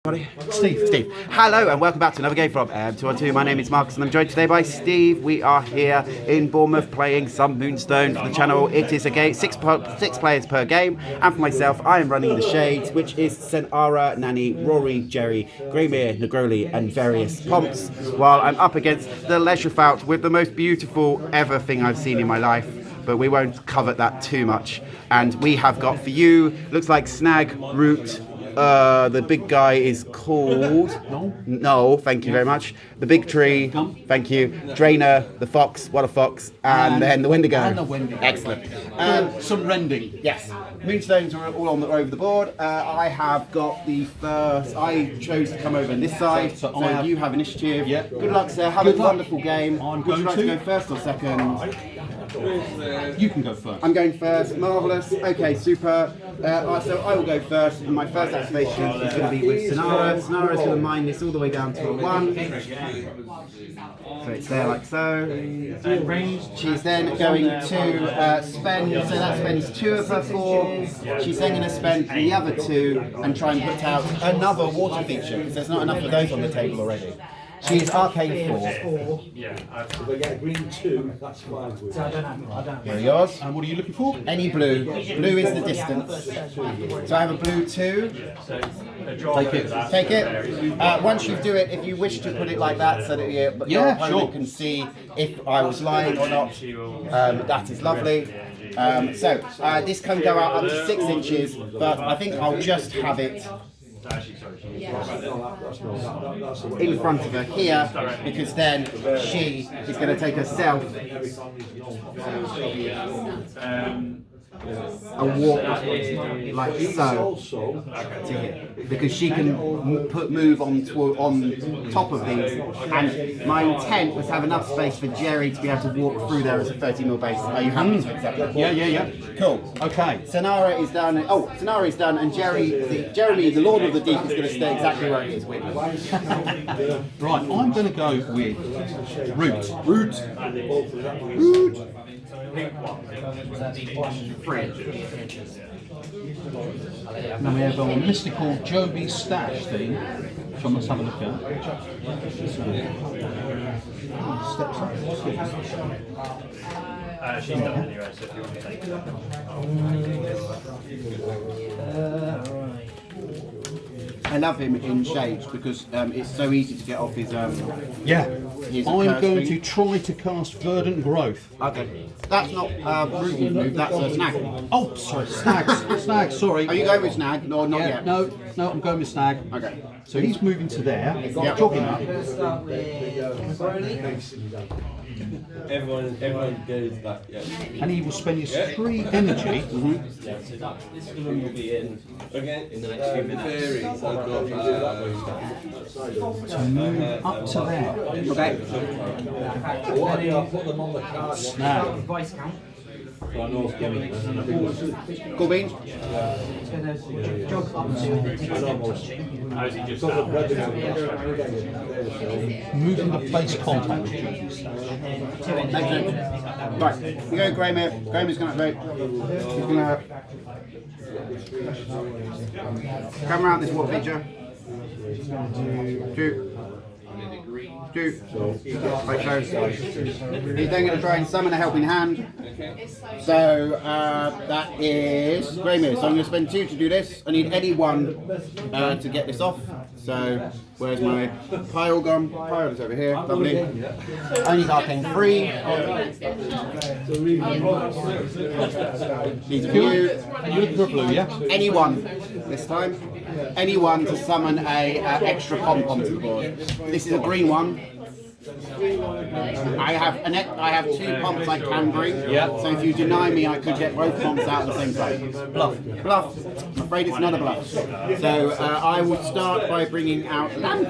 Steve. Hello and welcome back to another game from 212. My name is Marcus and I'm joined today by Steve. We are here in Bournemouth playing some Moonstone for the channel. It is a game, six players per game, and for myself I am running the Shades, which is Sen'Ara, Nanny, Roary, Jerry, Greymair, Negroli and various pomps, while I'm up against the Leshavault with the most beautiful ever thing I've seen in my life. But we won't cover that too much. And we have got for you, looks like Snag, Rwut. The big guy is called Gnoll, thank you very much. The big tree, Gump. thank you. Drayner, the fox, what a fox, and then the Wendigo. And the Wendigo. Excellent. Some rending. Yes, Moonstones are all over the board. I have got the first. I chose to come over on this side, so you have initiative. Yeah. Good luck, sir. Have a wonderful game. I'm Would you going like to go first or second? You can go first. I'm going first. Marvellous. Okay, super. So I will go first. And my first activation is going to be with Sen'Ara. Sen'Ara is going to mine this all the way down to a 1. So it's there like so. She's then going to spend, so that spends 2 of her 4. She's then going to spend the other 2 and try and put out another water feature, because there's not enough of those on the table already. She is Arcane 4. If I get a green 2, that's fine. Here are yours. And what are you looking for? Any blue. Blue is the distance. So I have a blue 2. Take it. Take it. Once you do it, if you wish to put it like that so that your opponent can see if I was lying or not, that is lovely. This can go out up to 6 inches, but I think I'll just have it in front of her here, because then she is going to take herself a walk like so to here, because she can move on top of these, and my intent was to have enough space for Jerry to be able to walk through there as a 30mm base. Are you happy to accept that? Yeah. Cool. Okay. Sen'Ara is done. Sen'Ara is done, and Jeremy, the Lord of the Deep, is going to stay exactly where he is with me. Right, I'm going to go with Rwut. 3. Now we have a mystical Joby stash thing. So let's have a look at. Steps up. She's done anyway, so if you want to take I love him in Shades because it's so easy to get off his Yeah. his I'm curse going thing. to try to cast Verdant Growth. Okay. That's not Ruby's move, that's a Snag. Oh, sorry, Snag, sorry. Are you going with Snag? No, not yet. No, I'm going with Snag. Okay. So he's moving to there, Yep. jogging up. Everyone goes back, yeah. And he will spend his 3 energy. This one will be in the next few minutes. Fairies, I've got To move up to there. Okay. I'll put them on the card. Snag. Cool beans. Moving the base contact. Excellent. Right. You go Greymair. Greymair's going to vote. He's going to come around this water feature. 2. Right, so he's then going to try and summon a helping hand. So that is Greymair. So I'm going to spend 2 to do this. I need any 1 to get this off. So where's my pile gone? Pile is over here. Lovely. Only Arcane 3. These are for you. You're looking for a blue, yeah? Any 1 this time. Any 1 to summon a extra pomp onto the board. This is a green 1. I have 2 pomps I can bring. Yeah. So if you deny me, I could get both pomps out at the same time. Bluff. Bluff. I'm afraid it's not a bluff. So I will start by bringing out Lamp.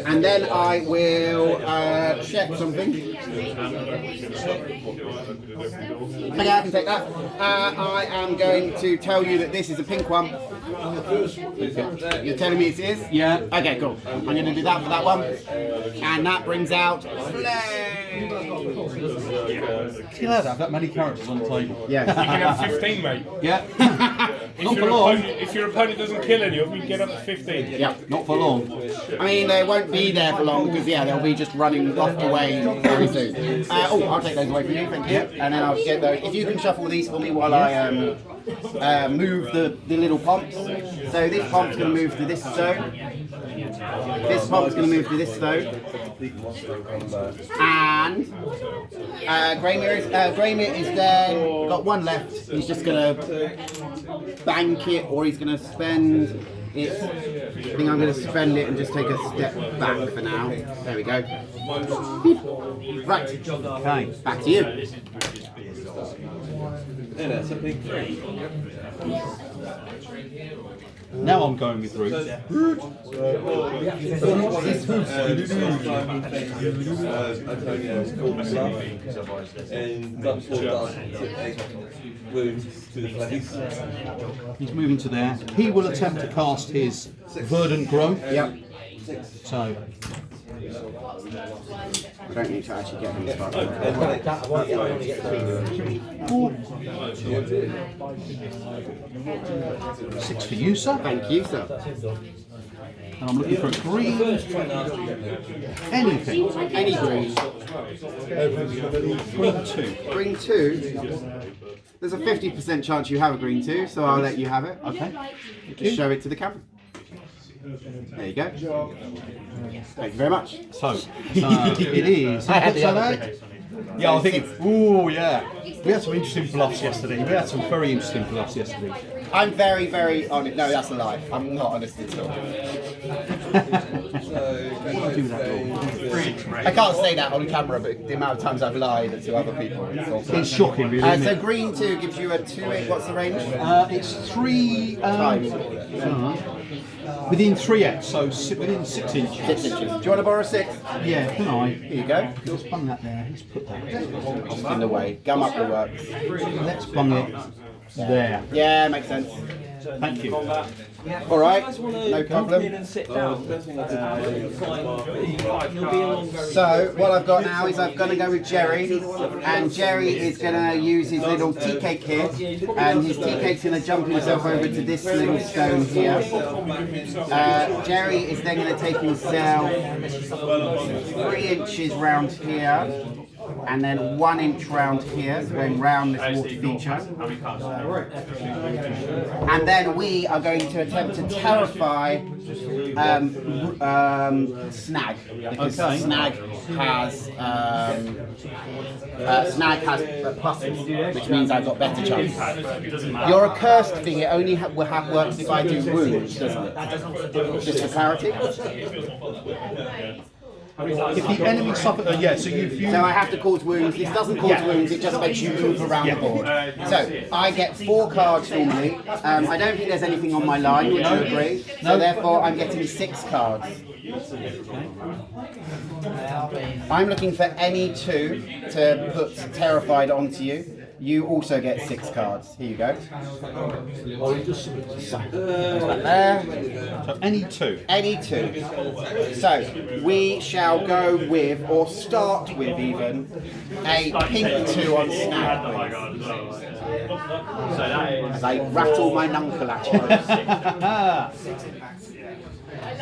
And then I will check something. Okay, I can take that. I am going to tell you that this is a pink one. You're telling me it is? Yeah. Okay, cool. I'm going to do that for that one. And that brings out Flame. You're allowed to have that many characters on the table. Yes. You can have 15, mate. Yeah. Not for long. If your opponent doesn't kill any of them, you get up to 15. Yeah. Not for long. I mean, they won't be there for long because they'll be just running off away very soon. I'll take those away from you, thank you. And then I'll get those. If you can shuffle these for me while I move the little pomps. So this pomp's going to move to this stone. This pomp's going to move to this stone. And Greymair is there. Got one left. He's just going to bank it, or he's going to spend it. I think I'm going to spend it and just take a step back for now. There we go. Right. Okay. Back to you. Now I'm going with Rwut. He's moving to there. He will attempt to cast his Verdant Growth. Yep. So I don't need to actually get him to start. Six for you, sir. Thank you, sir. And I'm looking for a green. Anything. Any green. Green 2. Green 2. There's a 50% chance you have a green 2, so I'll let you have it. Okay. Just show it to the camera. There you go. Thank you very much. So, it is. I had the other that? Yeah, I think. Ooh, yeah. We had some interesting bluffs yesterday. We had some very interesting bluffs yesterday. I'm very, very honest. No, that's a lie. I'm not honest at all. I can't say that on camera, but the amount of times I've lied to other people. It's shocking, really. Isn't So it? green 2 gives you a 2-8. What's the range? It's 3 Times. within 3x, so within 6 inches. 6 inches. Do you want to borrow 6? Yeah, can I? Here you go. Let's bung that there. Let's put that. Just in the way. Gum up the works. Let's bung it there. Yeah, makes sense. Thank you. All right, no problem. So what I've got now is I'm going to go with Jerry, and Jerry is going to use his little tea cake here, and his tea cake's going to jump himself over to this little stone here. Jerry is then going to take himself 3 inches round here, and then 1 inch round here, so going round this water feature. And then we are going to attempt to terrify Snag, because Snag has pluses, which means I've got better chances. Your accursed thing, it only works if I do wounds, doesn't it? Just for clarity. If the enemy suffers, yeah, so you've used... So I have to cause wounds. This doesn't cause wounds, it just makes you move around the board. So I get 4 cards normally. I don't think there's anything on my line, would you agree? So therefore I'm getting 6 cards. I'm looking for any 2 to put Terrified onto you. You also get 6 cards. Here you go. There. So any 2. Any 2. So we shall go with, or start with even, a pink 2 on Snag, please. As I rattle my knuckle at you.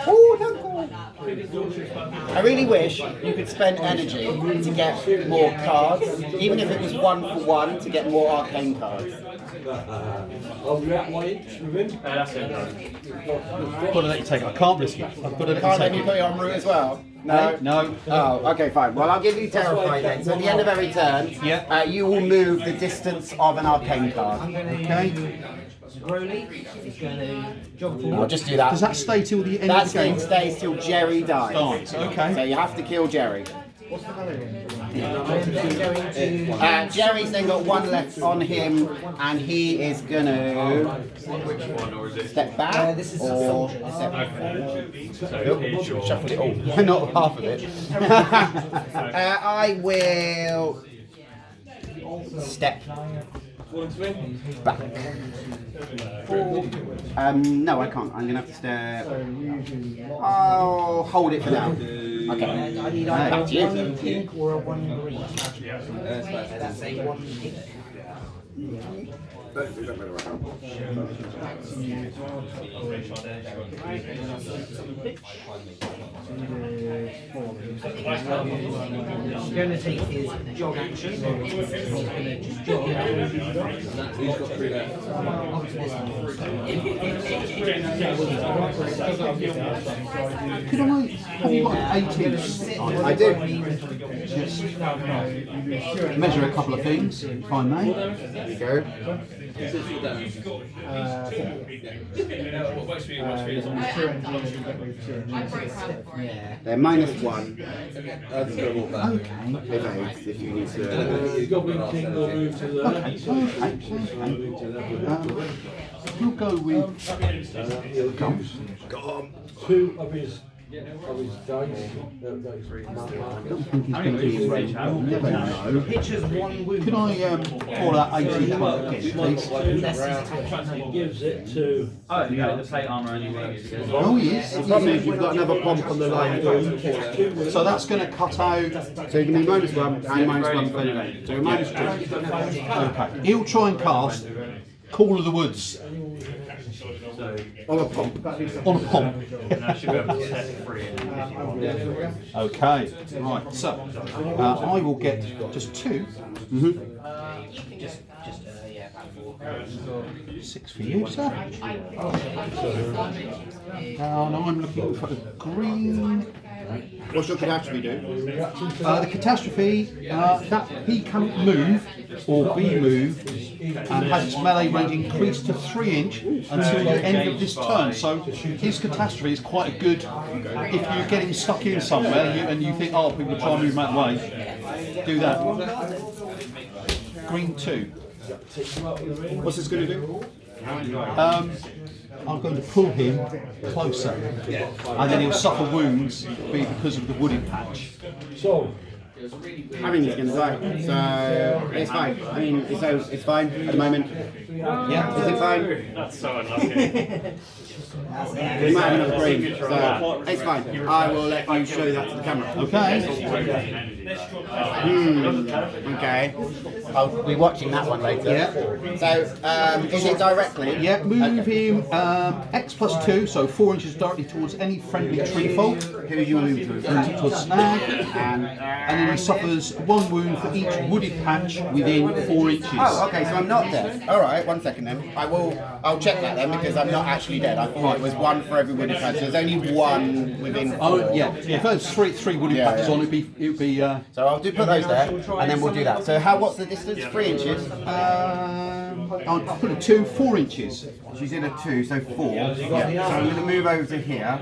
Ooh, knuckle! I really wish you could spend energy to get more cards, even if it was 1 for 1 to get more arcane cards. I'll react 1 inch with him. That's it, no. I've got to let you take it. I can't risk it. I've got to let Can't you let take me put it on Rwut as well? No. No. Oh, okay, fine. Well, I'll give you Terrify then. So at the end of every turn, you will move the distance of an arcane card. Okay. Negroli is going to jog forward. I'll just do that. Does that stay till the end That of the game? stays till Jerry dies. Okay. So you have to kill Jerry. I am then going to... Jerry's then got 1 left on him, and he is gonna step back this is or step forward. Shuffle it all, not half of it. I will step back. No, I can't. I'm gonna have to step. I'll hold it for now. Okay. I need either Back to you. 1 pink or a 1 green. That's a 1 pink. He's going to take his jog action. He's going to just jog onto this Moonstone. Could I? Have you got 18? I do. Just measure a couple of things, if I may. There you go. Yeah. They're -1. Okay. Evades if you need to. Goblin King will move to there. We'll go with Gump. 2 of his dice. I don't think he's going to be ready. We'll never know. Pitches 1 wound. Could I call that 18 points again, please? It gives it to. Oh, you got the plate armor anyway. Oh, he is. The problem is you've got another pomp on the line. So that's going to cut out. So you can be -1 and -1 for the So -2. Okay. He'll try and cast Call of the Woods On a pomp. on a pomp. And I should be able to set it free. Okay. Right. So I will get just 2. Just yeah, about 4. 6 for you, sir. Now I'm looking for the green. What's your catastrophe do? The catastrophe, that he can move or be moved and has its melee range increased to 3 inch until the end of this turn. So his catastrophe is quite good if you get him stuck in somewhere and you think, oh, people try and move him that way. Do that. Green 2. What's this going to do? I'm going to pull him closer, and then he'll suffer wounds because of the wooded patch. So, I mean, he's going to die. So it's fine. I mean, it's fine at the moment. Yeah, is it fine? That's so unlucky. We might have another green, so it's fine. I will let you show that to the camera. Okay. Okay. I'll be watching that one later. Yeah. So, is it directly? Yeah, move him X+2, so 4 inches directly towards any friendly tree folk. Who do you move to? Towards Snag, And and then he suffers 1 wound for each wooded patch within 4 inches. oh, okay. So I'm not dead. All right. 1 second then. I'll check that then because I'm not actually dead. I thought it was 1 for every wooded patch. There's only 1 within 4. Oh yeah. If there's three wooded Yeah, patches yeah. on, it'd be. So I'll put those there, and then we'll do that. So what's the distance? 3 inches. I'll put it 4 inches. She's in a 2, so 4. Yeah. So I'm going to move over to here.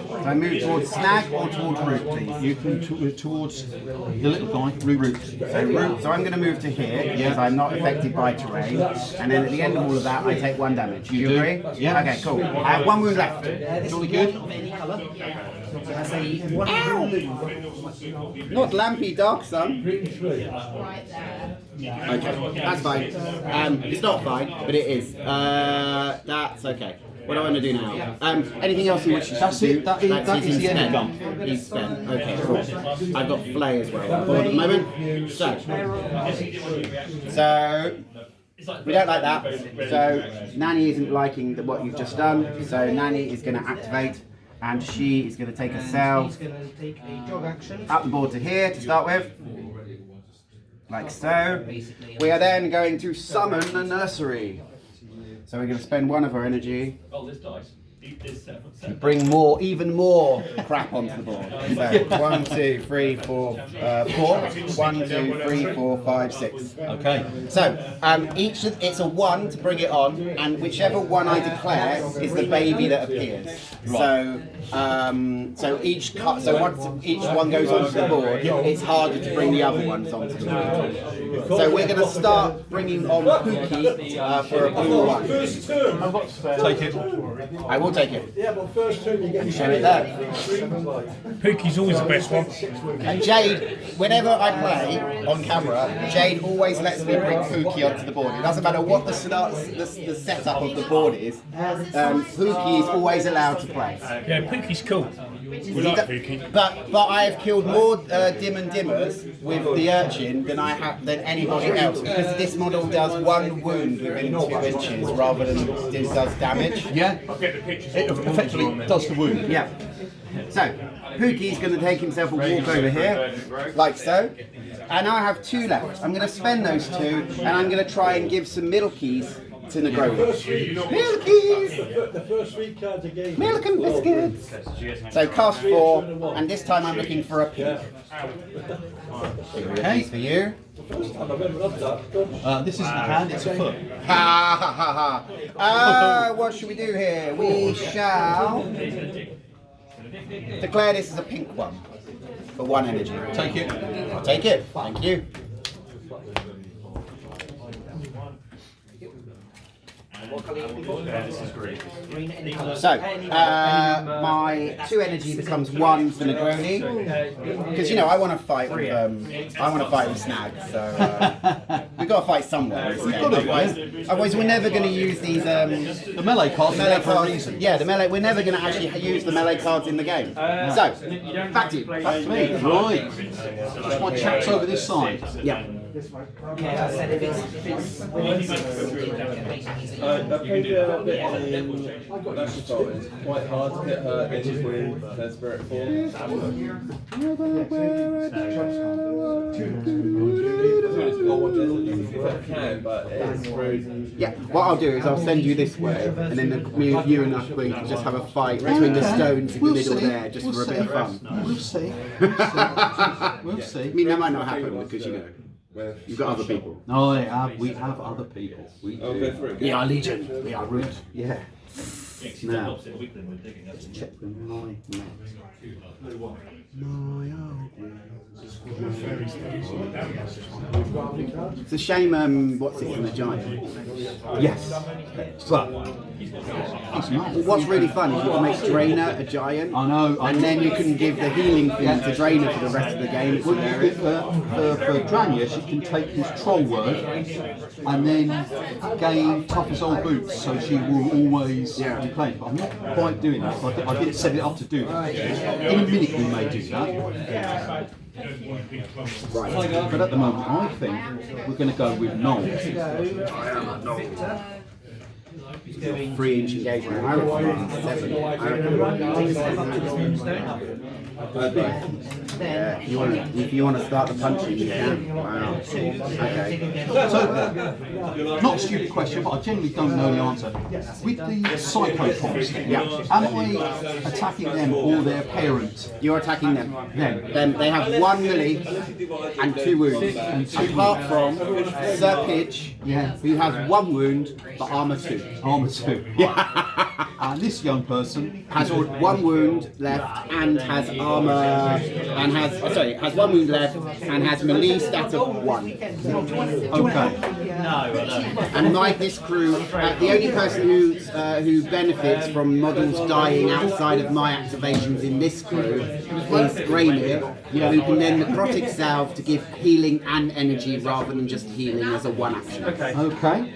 So I move towards Snag or towards Rwut, please. You can towards the little guy, Rwut. So Rwut. So I'm going to move to here because I'm not affected by terrain. And then at the end of all of that, I take 1 damage. Do you do. agree? Yeah. Okay, cool. I have 1 wound left. Jolly good. That's a 1 wound. Not Lampy Darkstone. Right there. Okay, that's fine. It's not fine, but it is. That's okay. What do I want to do now? Anything else you wish to That's do? it. That is the end of Gump. He's spent. Okay, cool. I've got Flay as well for the moment. So we don't like that. So Nanny isn't liking what you've just done. So Nanny is going to activate, and she is going to take a cell He's going to take a jog action. up the board to here to start with. Like so. We are then going to summon the nursery. So we're going to spend 1 of our energy. Oh, this dice. This seven. Bring even more crap onto the board. So 1, 2, 3, 4, 4. 1, 2, 3, 4, 5, 6. Okay. So it's a 1 to bring it on, and whichever one I declare is the baby that appears. Right. So each once each one goes onto the board, it's harder to bring the other ones onto the board. So we're going to start bringing on Pookie for a blue 1. Take it. I will take it. Show it there. Pookie's always the best one. And Jade, whenever I play on camera, Jade always lets me bring Pookie onto the board. It doesn't matter what the setup of the board is. Pookie is always allowed to play. Yeah, Pookie's cool. We like Pookie. But I have killed more dim and dimmers with the urchin than anybody else, because this model does 1 wound within 2 inches rather than it does damage. Yeah, I'll get the pictures. it effectively does the wound. Yeah. So Pookie's going to take himself a walk over here, like so. And I have 2 left. I'm going to spend those 2, and I'm going to try and give some middle keys to Negroli. Milkies! Milk and biscuits! So cast 4, and this time I'm looking for a pink. Okay, for you. This isn't a hand, it's a foot. Ha ha ha ha. What should we do here? We shall declare this as a pink one for 1 energy. Take it. I'll take it. Thank you. So, my 2 energy becomes 1 for Negroli, because you know I want to fight with Snag. So we've got to fight somewhere. In this game. Otherwise, we're never going to use these The melee cards are there for a reason. Yeah, the melee. We're never going to actually use the melee cards in the game. So, back to you. Back to me. Right. Just my chaps over this side. Yeah. Yeah, I said if it's I played a bit on Leshavault. It's quite hard to get her in with her spirit form. If I can, but it's very... Yeah, what I'll do is I'll send you this way, and then you and us we can just have a fight between the stones in the middle there, just for a bit of fun. We'll see. We'll see. I mean, that might not happen because, you know, you've got other people. No, we have other people. We I'll do. go for it. We are Legion. We are Rwut. Yeah. Now, check the my next. It's a shame, what's it, from the giant? Yes. But it's not. What's really fun is you can make Drayner a giant. I know. And then you can give the healing thing to Drayner for the rest of the game. It's hilarious. For Drayner, she can take his troll word and then gain tough as old boots, so she will always be playing. But I'm not quite doing that. So I didn't set it up to do that. In a minute we may do that. Right. But at the moment, I think we're going to go with Gnoll. 3-inch engagement. I reckon 7. I reckon. Yeah, if you want to start the punching, you can. Wow. Okay. So, not a stupid question, but I genuinely don't know the answer. With the Pyschopomps, am I attacking them or their parent? You're attacking them. Then they have 1 melee and 2 wounds. Apart from Sir Pidge, who has 1 wound but armor 2. Armor 2. And this young person has 1 wound left and has armor has 1 wound left and has melee stat of 1. Okay. And like this crew, the only person who benefits from models dying outside of my activations in this crew is Greymair, who can then necrotic salve to give healing and energy rather than just healing as a 1 action. Okay.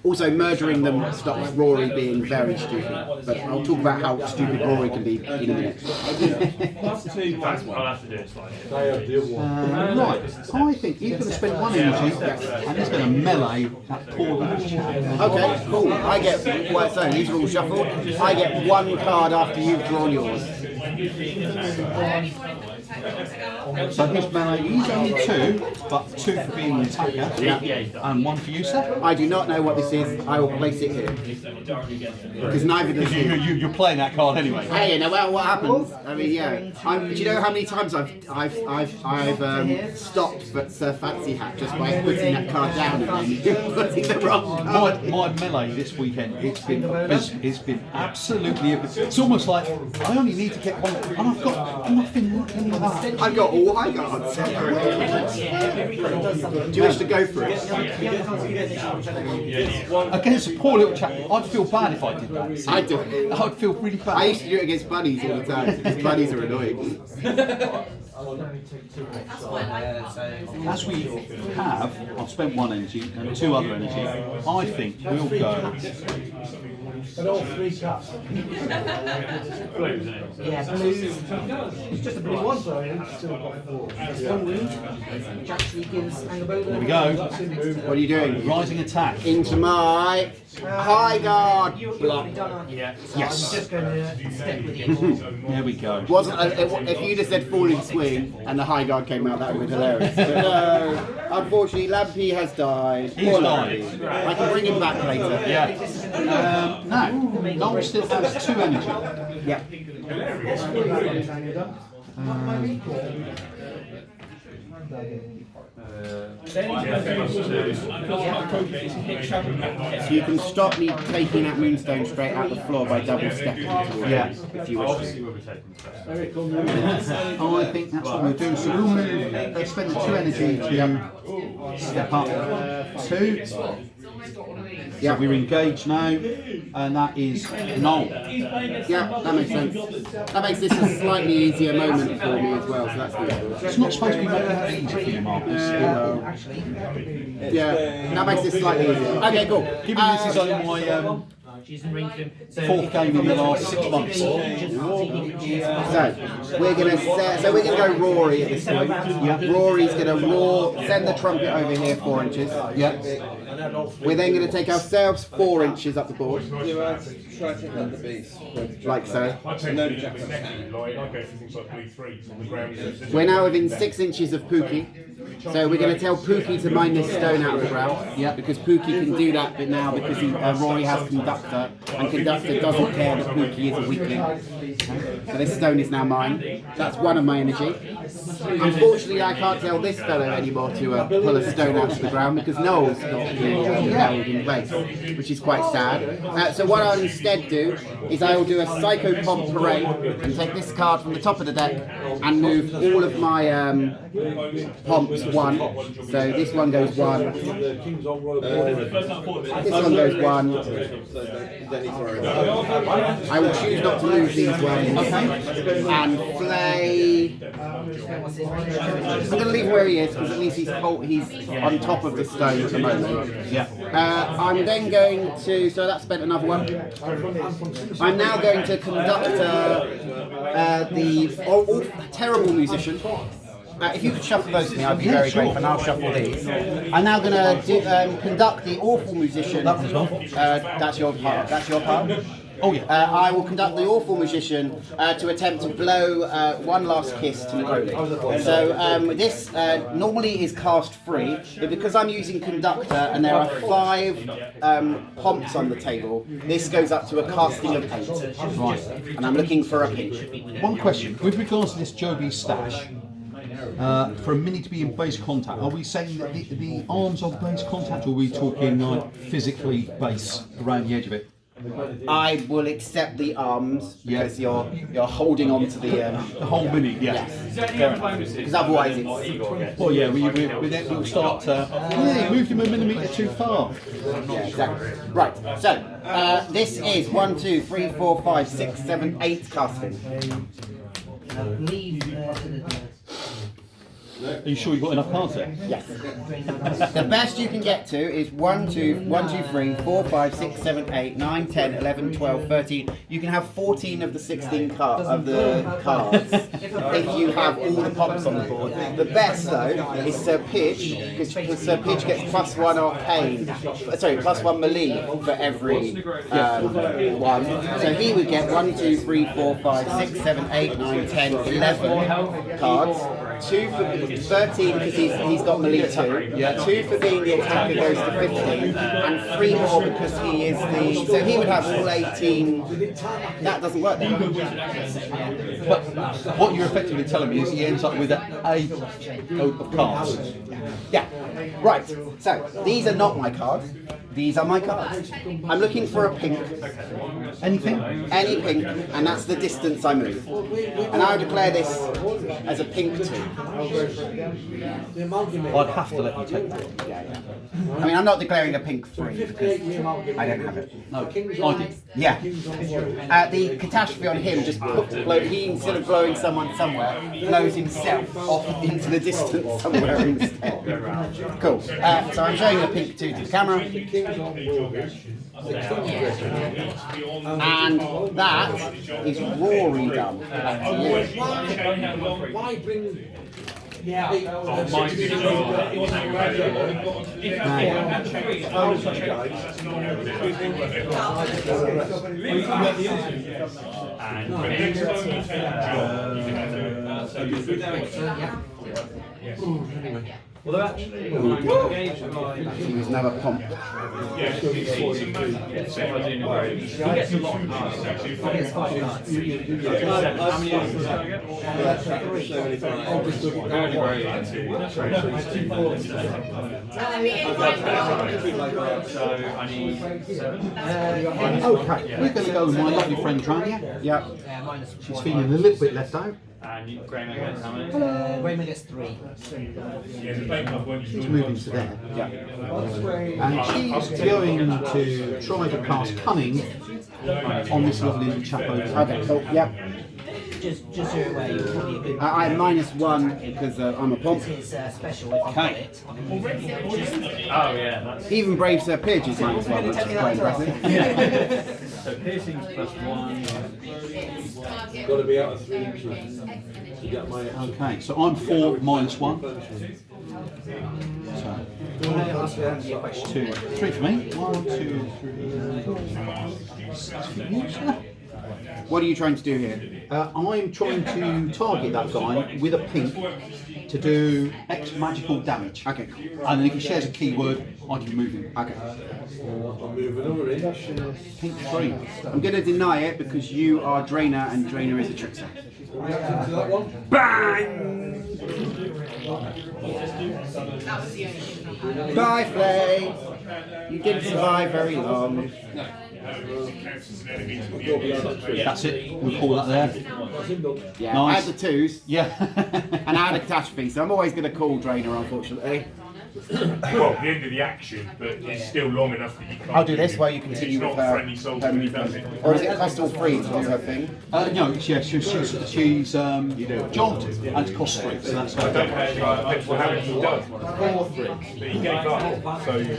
Also, murdering them stops Roary being very stupid, but I'll talk about how stupid Roary can be in a minute. I'll have to do it slightly. Right, I think he's going to spend 1 energy and he's going to melee that poor little chap. Okay, cool. I get, so these are all shuffled. I get 1 card after you've drawn yours. So his melee, he's only 2, but 2 for being an attacker, and 1 for you, sir. I do not know what this is. I will place it here. Because neither does he. You're playing that card anyway. Hey, you know what happens? I mean, yeah. Do you know how many times I've stopped Sir Fancy Hat just by putting that card down and then putting the wrong card? My melee this weekend, it's been absolutely. It's almost like I only need to get 1, and I've got nothing in the I've got all high guards. Do you wish to go for it? Against a poor little chap, I'd feel bad if I did that. I do. I'd feel really bad. I used to do it against bunnies all the time because bunnies are annoying. As we have, I've spent one energy and 2 other energy. I think we'll go. Yeah, blues. It's just a blue one. Which actually gives Angabola. There we go. What are you doing? Rising attack. Into my high guard You're block. already done, aren't you? Yes. I'm just going to step with you. There we go. If you'd have said falling swing and the high guard came out, that would have been hilarious. But no, unfortunately, Lampy has died. He's Poor died. Lampy. I can bring him back later. Yeah. Now, Gnoll still has 2 energy. Yeah. So you can stop me taking that Moonstone straight out the floor by double stepping towards it, if you wish to. I think that's what we'll do. So we'll move, spend the 2 energy to step up 2. So we're engaged now, and that is Gnoll. Yeah, that makes sense. That makes this a slightly easier moment for me as well, so that's good. It's not supposed to be making it easy for you, Marcus. Yeah, that makes this slightly easier. Okay, cool. Given this is only my She's in ring to him. So 4th game in the last 6 months. So we're gonna go Roary at this point. Yeah. Roary's gonna send the trumpet over here 4 inches. Yeah. We're then gonna take ourselves 4 inches up the board, Try to take out the beast. like so. No Jackson. We're now within 6 inches of Pookie. So we're going to tell Pookie to mine this stone out of the ground. Yeah, because Pookie can do that, but now because Roary has Conductor, and Conductor doesn't care that Pookie is a weakling. So this stone is now mine. That's 1 of my energy. Unfortunately, I can't tell this fellow anymore to pull a stone out of the ground because Noel's got held in place, which is quite sad. So what I'll instead do is I will do a Pyschopomp parade and take this card from the top of the deck and move all of my pomps 1. So this one goes 1. This one goes 1. I will choose not to lose these ones and play. I'm going to leave him where he is because at least he's on top of the stone at the moment. Yeah. I'm then going to. So that spent another 1. I'm now going to conduct the terrible musician. If you could shuffle those to me, I'd be very grateful, and I'll shuffle these. I'm now going to conduct the awful musician. That's your part. That's your part. Oh yeah. I will conduct the awful musician to attempt to blow 1 last kiss to Negroli. So this normally is cast free, but because I'm using Conductor and there are 5 pomps on the table, this goes up to a casting of 8. Right. And I'm looking for a pinch. One question with regards to this Joby stash. For a mini to be in base contact, are we saying that the arms are base contact, or are we talking like physically base around the edge of it? I will accept the arms because you're holding on to the whole mini. Yeah. Because otherwise it's. Well, yeah, we'll start. Yeah, moved him a millimetre too far. Yeah, exactly. Right. So this is 1, 2, 3, 4, 5, 6, 7, 8 casting. Are you sure you've got enough cards there? Yes. The best you can get to is 1, 2, 3, 4, 5, 6, 7, 8, 9, 10, 11, 12, 13. You can have 14 of the 16 cards if you have all the pops on the board. The best though is Sir Pidge, because Sir Pidge gets +1 arcane, sorry, +1 melee for every 1. So he would get 1, 2, 3, 4, 5, 6, 7, 8, 9, 10, 11 cards. 2 for 13 because he's got melee 2. 2 for being the attacker goes to 15, and 3 more because he is the. So he would have all 18. That doesn't work then. But what you're effectively telling me is he ends up with 8 of cards. Yeah. Right. So these are not my cards. These are my cards. I'm looking for a pink. Anything? Any pink, and that's the distance I move. And I would declare this as a pink 2. I'd have to let you take that. Yeah. I mean, I'm not declaring a pink 3 because I don't have it. No, I did. Yeah. The catastrophe on him just he, instead of blowing someone somewhere, blows himself off into the distance somewhere instead. Cool. So I'm showing a pink 2 to the camera. And that is Roary done. Back to you. Why bring? Yeah. Well, they're actually engaged with like. He was another pomp. He gets a lot of cards. He gets 5 cards. Okay, we're going to go with my lovely friend Drayner. Yep. She's feeling a little bit left out. And Greymair gets how many? Greymair gets 3. She's moving to there. Yeah. And she's going to try to cast Cunning on this lovely little chap over there. Okay, cool. Yep. Just so you're aware, you're probably a good. I'm -1 because I'm a pomp. It's special if I've got it. Oh yeah, that's Even Brave Sir Pidge is -1, which is quite impressive. so piercing's +1. Got to be out of 3 inches to get my extra. Okay, so I'm 4 -1. So, 2, 3 for me. 1, 2, 3. What are you trying to do here? I'm trying to target that guy with a pink to do X magical damage. Okay. And then if he shares a keyword, I can move him. Okay. I'm moving over inch. Pink 3. I'm going to deny it because you are Drayner and Drayner is a trickster. That one? Bang! Bye, Flay. You didn't survive very long. That's it. We'll call that there. Yeah, Nice. I had the 2s Yeah. and I had a catastrophe, so I'm always going to call Drayner, unfortunately. Well, the end of the action, but it's still long enough that you can't. I'll do this while you continue It's with not her, friendly soul when he does it. Or is it cost all 3 to do her thing? No, yeah, she's jolted and it costs 3, so that's I don't actually depends what happens he does. 4 3. But he gave up, so Do you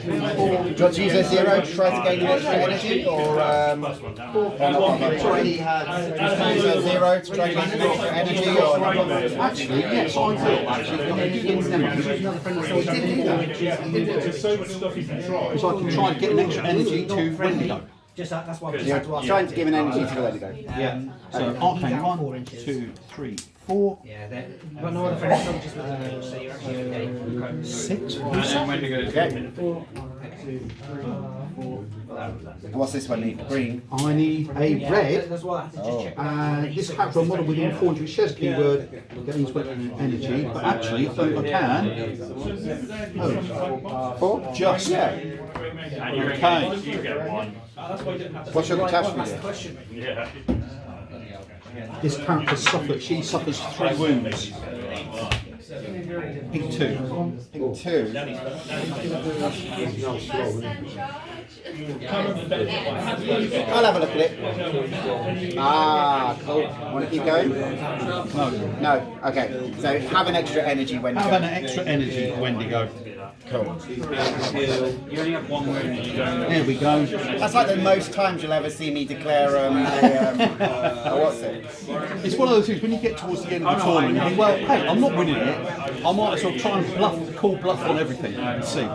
want to use a 0 to try to gain an extra energy, or sorry, he had use a 0 to try to gain an extra energy, or actually, yes, I will. Actually, I'm going to do this now. there's so much stuff you can try. Because I can try to get an extra energy to Wendigo. Just that's why we just you're had to ask. trying to give an energy to the Wendigo. Yeah. So arcane 1, 2, 3, 4, Yeah, you've got no other friendly soldiers with you, so you're actually okay. 6. What's this one need? Green. I need a red. That's why I had to just check. This character on model within 400 shares keyword gains weapon energy, but actually I think I can. Oh, 4? just. Yeah. And you're Okay. engaged, you get 1. What's your catastrophe? Yeah. This character she suffers 3 wounds. Pink 2. Pink 2. I'll have a look at it. Ah, cool. Want to keep going? No. No. Okay. So have an extra energy when Have an extra energy, Wendigo. Cool. You only have 1 wound and you don't. There we go. That's like the most times you'll ever see me declare what's it? It's one of those things when you get towards the end of the tournament, you think, well, hey, I'm not winning it. I might as well try and call bluff on everything and see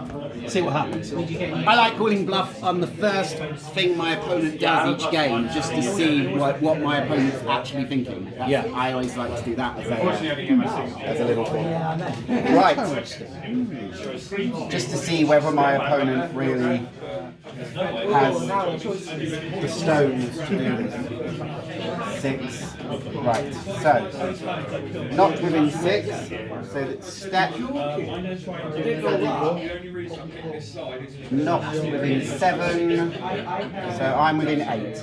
what happens. I like calling bluff on the first thing my opponent does each game, just to see what my opponent's actually thinking. Yeah. I always like to do that as a little thing. Right. Just to see whether my opponent really has the stones to do this. 6. Right, so not within 6, so that step not within 7, so I'm within 8.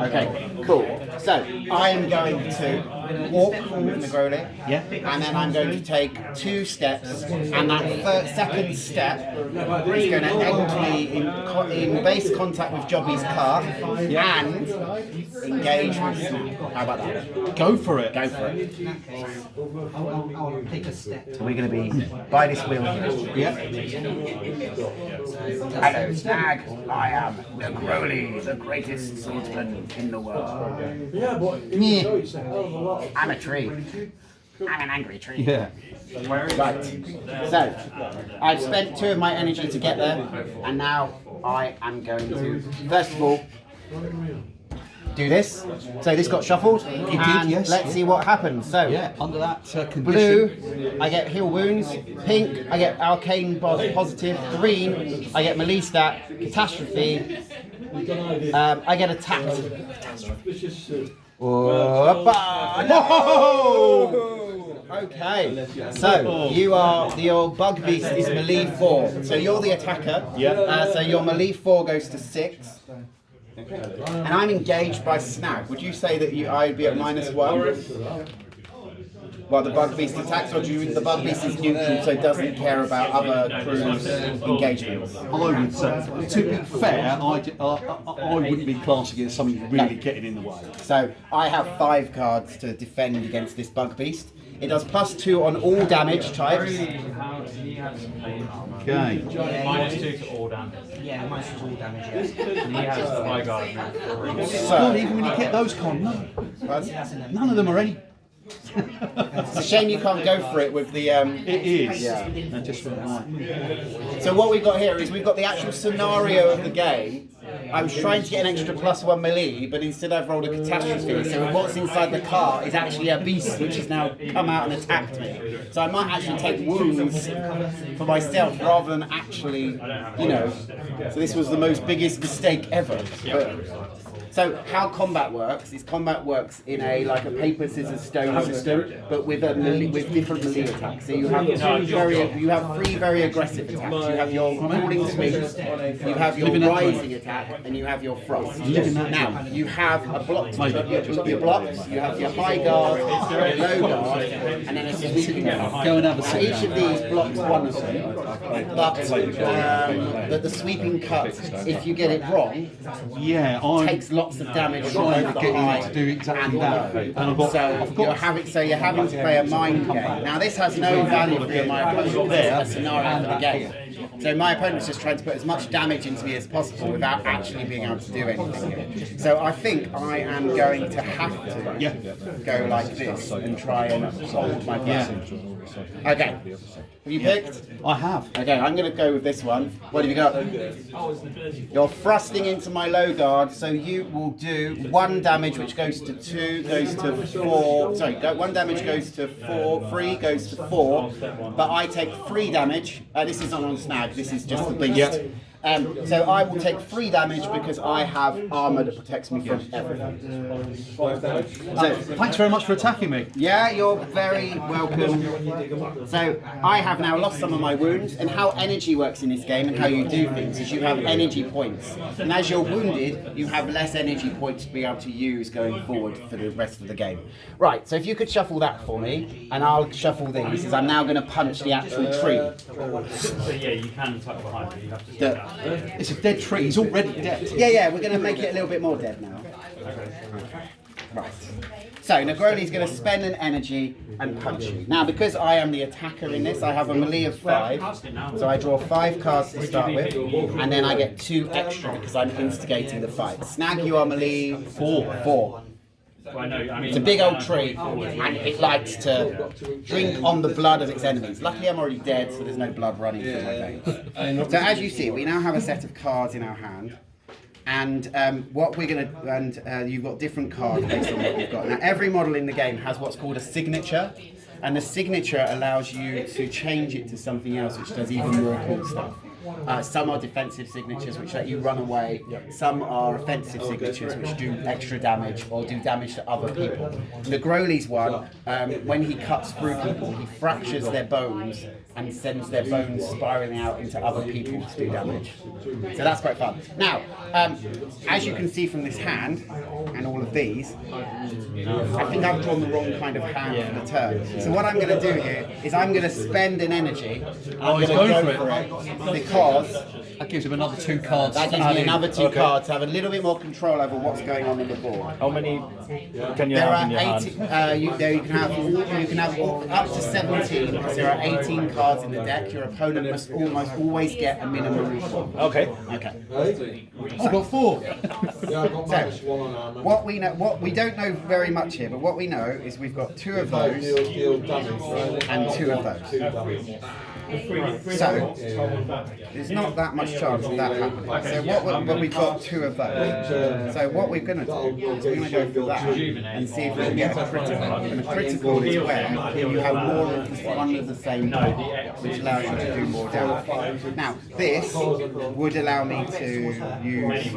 Okay, cool. So I am going to walk with Negroli, and then I'm going to take 2 steps, and that second step is going to end me in base contact with Jobby's car and engage with Snag. How about that? Go for it. Go for it. I'll take a step. So we're going to be by this wheel here. Yeah. Hello, Snag. I am Negroli, the greatest swordsman in the world. I'm a tree. I'm an angry tree. Yeah. Right. So, I've spent 2 of my energy to get there, and now I am going to, first of all, do this. So this got shuffled. It did, yes. Let's see what happens. So, Yeah, under that condition. blue, I get heal wounds. Pink, I get arcane positive. Green, I get melee stat. Catastrophe, I get attacked. Okay, so you are your bug beast is melee 4. So you're the attacker. Yeah. So your melee 4 goes to 6. And I'm engaged by Snag. Would you say that I'd be at -1? While the bug beast attacks, or do you think the bug beast is neutral, so it doesn't care about other crews' engagements? I would say, to be fair, I wouldn't be classing it as something really getting in the way. So I have 5 cards to defend against this bug beast. It does +2 on all damage types. Okay. -2 to all damage. Yeah, minus all damage, yes. And he has the high guard. God, even when you get those cards, none of them are any. It's a shame you can't go for it with the. It is. Yeah. They're just right. So what we've got here is we've got the actual scenario of the game. I was trying to get an extra +1 melee, but instead I've rolled a catastrophe. So what's inside the car is actually a beast which has now come out and attacked me. So I might actually take wounds for myself rather than actually, So this was the most biggest mistake ever. So how combat works is combat works in a paper scissors stone system, but with different melee attacks. So you have 3 very aggressive attacks. You have your crawling sweep, you have your rising attack, and you have your frost. Now you have a blocked your blocks. You have your high guard, your low guard, and then a sweeping guard. Go and have a sit Each of these blocks one of them, but the sweeping cut, if you get it wrong, takes lots of damage from trying both to the get high you to do exactly and that. low. And I've got, So you're having to play a mind game. Now this has no value for my opponent. This is a scenario for the game. So my opponent's just trying to put as much damage into me as possible without actually being able to do anything here. So I think I am going to have to go like this and try and hold my position. Okay. Have you picked? I have. Okay, I'm going to go with this one. What have you got? You're thrusting into my low guard, so you will do 1 damage, which goes to 2, goes to 4. Sorry, 1 damage goes to 4, 3 goes to 4, but I take 3 damage. This isn't on Snag, this is just the beast. So I will take 3 damage because I have armour that protects me from everything. So, thanks very much for attacking me. Yeah, you're very welcome. So I have now lost some of my wounds, and how energy works in this game and how you do things is you have energy points. And as you're wounded, you have less energy points to be able to use going forward for the rest of the game. Right, so if you could shuffle that for me, and I'll shuffle these, as I'm now going to punch the actual tree. So yeah, you can tuck behind, but you have to. It's a dead tree. He's already dead. Yeah, we're going to make it a little bit more dead now. Right. So Negroli's going to spend an energy and punch you. Now, because I am the attacker in this, I have a melee of 5. So I draw 5 cards to start with, and then I get 2 extra because I'm instigating the fight. Snag, you are melee 4. It's a big old tree, and it likes to drink on the blood of its enemies. Luckily, I'm already dead, so there's no blood running through my veins. So as you see, we now have a set of cards in our hand. And what we're going to, you've got different cards based on what you've got. Now, every model in the game has what's called a signature, and the signature allows you to change it to something else, which does even more cool stuff. Some are defensive signatures which let you run away. Some are offensive signatures which do extra damage or do damage to other people. Negroli's one, when he cuts through people, he fractures their bones and sends their bones spiraling out into other people to do damage. So that's quite fun. Now, as you can see from this hand and all of these, I think I've drawn the wrong kind of hand for the turn. So what I'm going to do here is I'm going to spend an energy. I'm going to go for it because that gives him another 2 cards. that gives me another 2 cards to have a little bit more control over what's going on the board. How many can you There have are in your hand? 18. You can have up to 17 because there are 18 cards in the deck. Your opponent must almost always get a minimum of 4. Okay. Okay. I've got 4. So, what we don't know very much here, but what we know is we've got 2 of those and 2 of those. So, there's not that much chance of that happening. So but we've got 2 of those. So what we're going to do is we're going to go for that and see if we can get a critical. And a critical is where you have more of one of the same card, which allows you to do more damage. Now, this would allow me to use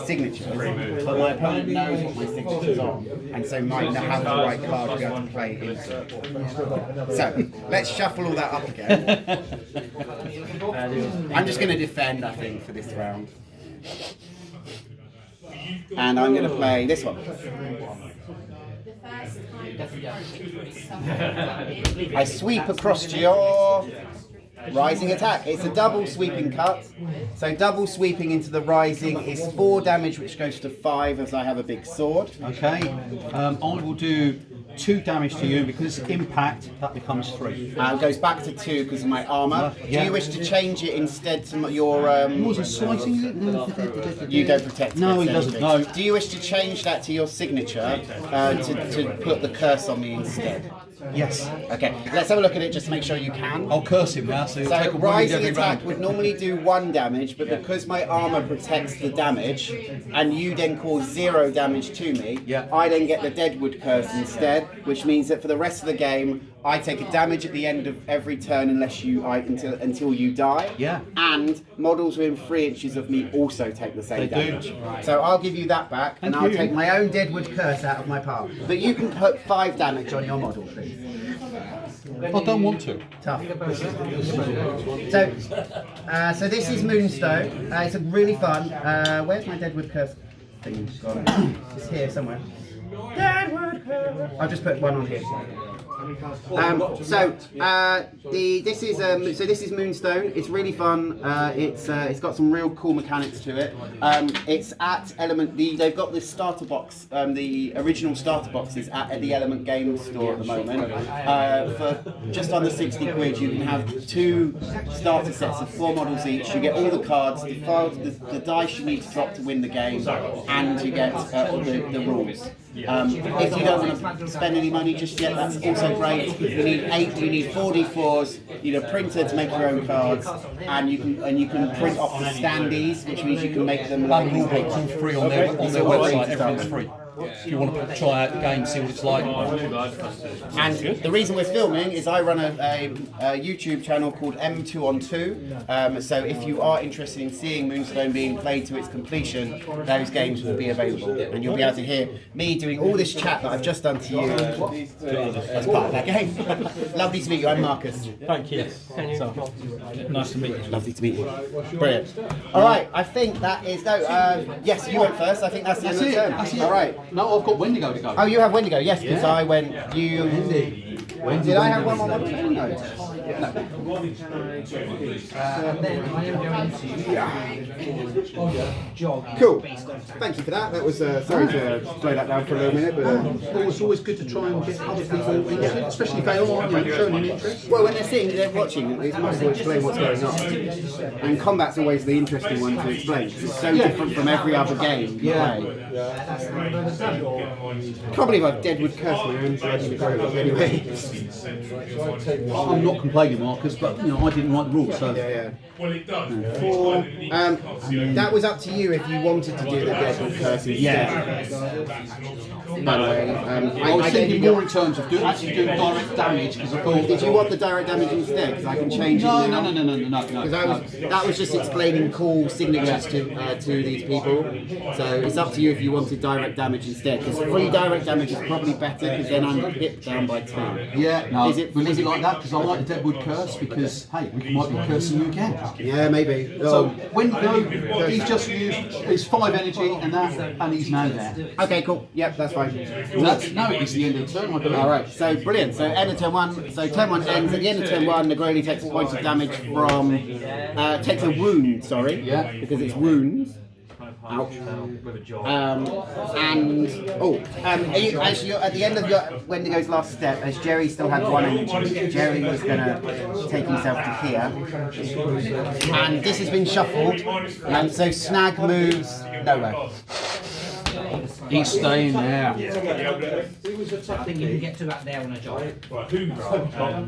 signatures, but my opponent knows what my signatures are, and so might not have the right card to be able to play into it. So, let's shuffle all that up again. I'm just going to defend, I think, for this round. And I'm going to play this one. I sweep across to your rising attack. It's a double sweeping cut. So double sweeping into the rising is 4 damage, which goes to 5 as I have a big sword. Okay. I will do 2 damage to you because impact, that becomes 3. It goes back to 2 because of my armour. Yeah. Do you wish to change it instead to your... Was it slicing it? You don't protect No, he against doesn't, anything. no. Do you wish to change that to your signature to put the curse on me instead? Yes. Okay, let's have a look at it just to make sure you can. I'll curse him now, so he'll So take a wound rising every attack round. would normally do 1 damage, but because my armour protects the damage, and you then cause 0 damage to me, Yeah. I then get the Deadwood Curse instead, which means that for the rest of the game, I take a damage at the end of every turn until you die. Yeah. And models within 3 inches of me also take the same They do. damage. So I'll give you that back, and Thank I'll you. take my own Deadwood Curse out of my pile. But you can put 5 damage on your model, please. I don't want to. Tough. So this is Moonstone. It's a really fun. Where's my Deadwood Curse thing gone? It's here somewhere. Deadwood Curse. I'll just put one on here. This is Moonstone. It's really fun. It's got some real cool mechanics to it. It's at Element. They've got this starter box. The original starter box is at the Element Games store at the moment. For just under 60 quid, you can have 2 starter sets of 4 models each. You get all the cards, the dice you need to drop to win the game, and you get the rules. If you don't want to spend any money just yet, that's also great. You need 4 D4s, you need a printer to make your own cards, and you can print off the standees, which means you can make them like Rule books all free on their website, everything's free. If you want to try out the game, see what it's like. And the reason we're filming is I run a YouTube channel called M2on2. So if you are interested in seeing Moonstone being played to its completion, those games will be available, and you'll be able to hear me doing all this chat that I've just done to you as part of that game. Lovely to meet you. I'm Marcus. Thank you. So, nice to meet you. Lovely to meet you. Brilliant. All right. I think that is yes, you went first. I think that's the end of the turn. That's it. All right. No, I've got Wendigo to go. Oh, you have Wendigo, yes, because I went. Did I have one more? No. Then I am going to jog. Cool. Thank you for that. That was sorry to slow that down for a little minute, but It's always good to try and get other people interested, especially if they are showing an interest. well, when they're watching, it's nice to explain what's going on. And combat's always the interesting one to explain. 'Cause it's so different from every other game you play. Can't believe I've Deadwood cursed my own bloody Negroli anyway. I'm not complaining. played in markers, but you know I didn't write the rules, so. Yeah. Well, it does. That was up to you if you wanted to do the Deadwood curse instead. By the way, I was thinking more in terms of actually doing direct damage because I thought. Did you want the direct damage instead? Because I can change it now. No. Because that was just explaining cool signatures to these people. So it's up to you if you wanted direct damage instead. Because free direct damage is probably better because then I'm hit down by 2. Yeah, no. Is it like that? Because I like the Deadwood curse because hey, we might be cursing you again. Yeah, maybe. So Wendigo, he's just used his 5 energy and he's now there. Okay, cool. Yep, that's fine. Now it is the end of the turn, I believe. Alright, so brilliant. So end of turn 1. So turn 1 ends. At the end of turn 1, Negroli takes a point of damage from. Takes a wound, sorry. Yeah. Because it's wounds. Ouch. Actually, at the end of your Wendigo's last step, as Jerry still had 1 energy, Jerry was going to take himself to here. And this has been shuffled, and so Snag moves nowhere. He's staying there. I think you can get to that there on a job. Right, who?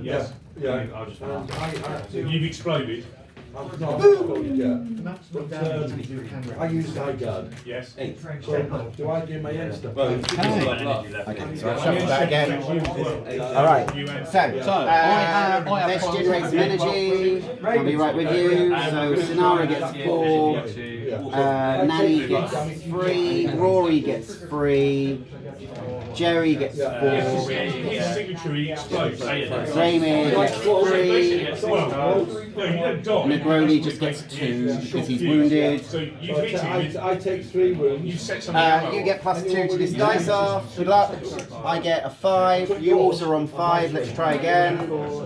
Yes. Yeah. I'll just. You've exploded. I use Skyguard. Yes. Do I do my own stuff? Okay, so I'll shuffle that again. Alright, so I have let's generate some energy. I'll be right with you. So Sen'Ara gets 4, Nanny gets 3, Roary gets 3, Jerry gets 4, His signature, he explodes. Greymair gets 3, Well, no, you don't die. Negroli just gets 2 because he's wounded. So you hit him. I take 3 wounds. You set something up. You get +2 to this dice off. Good luck. I get a 5. You also are on 5. Let's try again.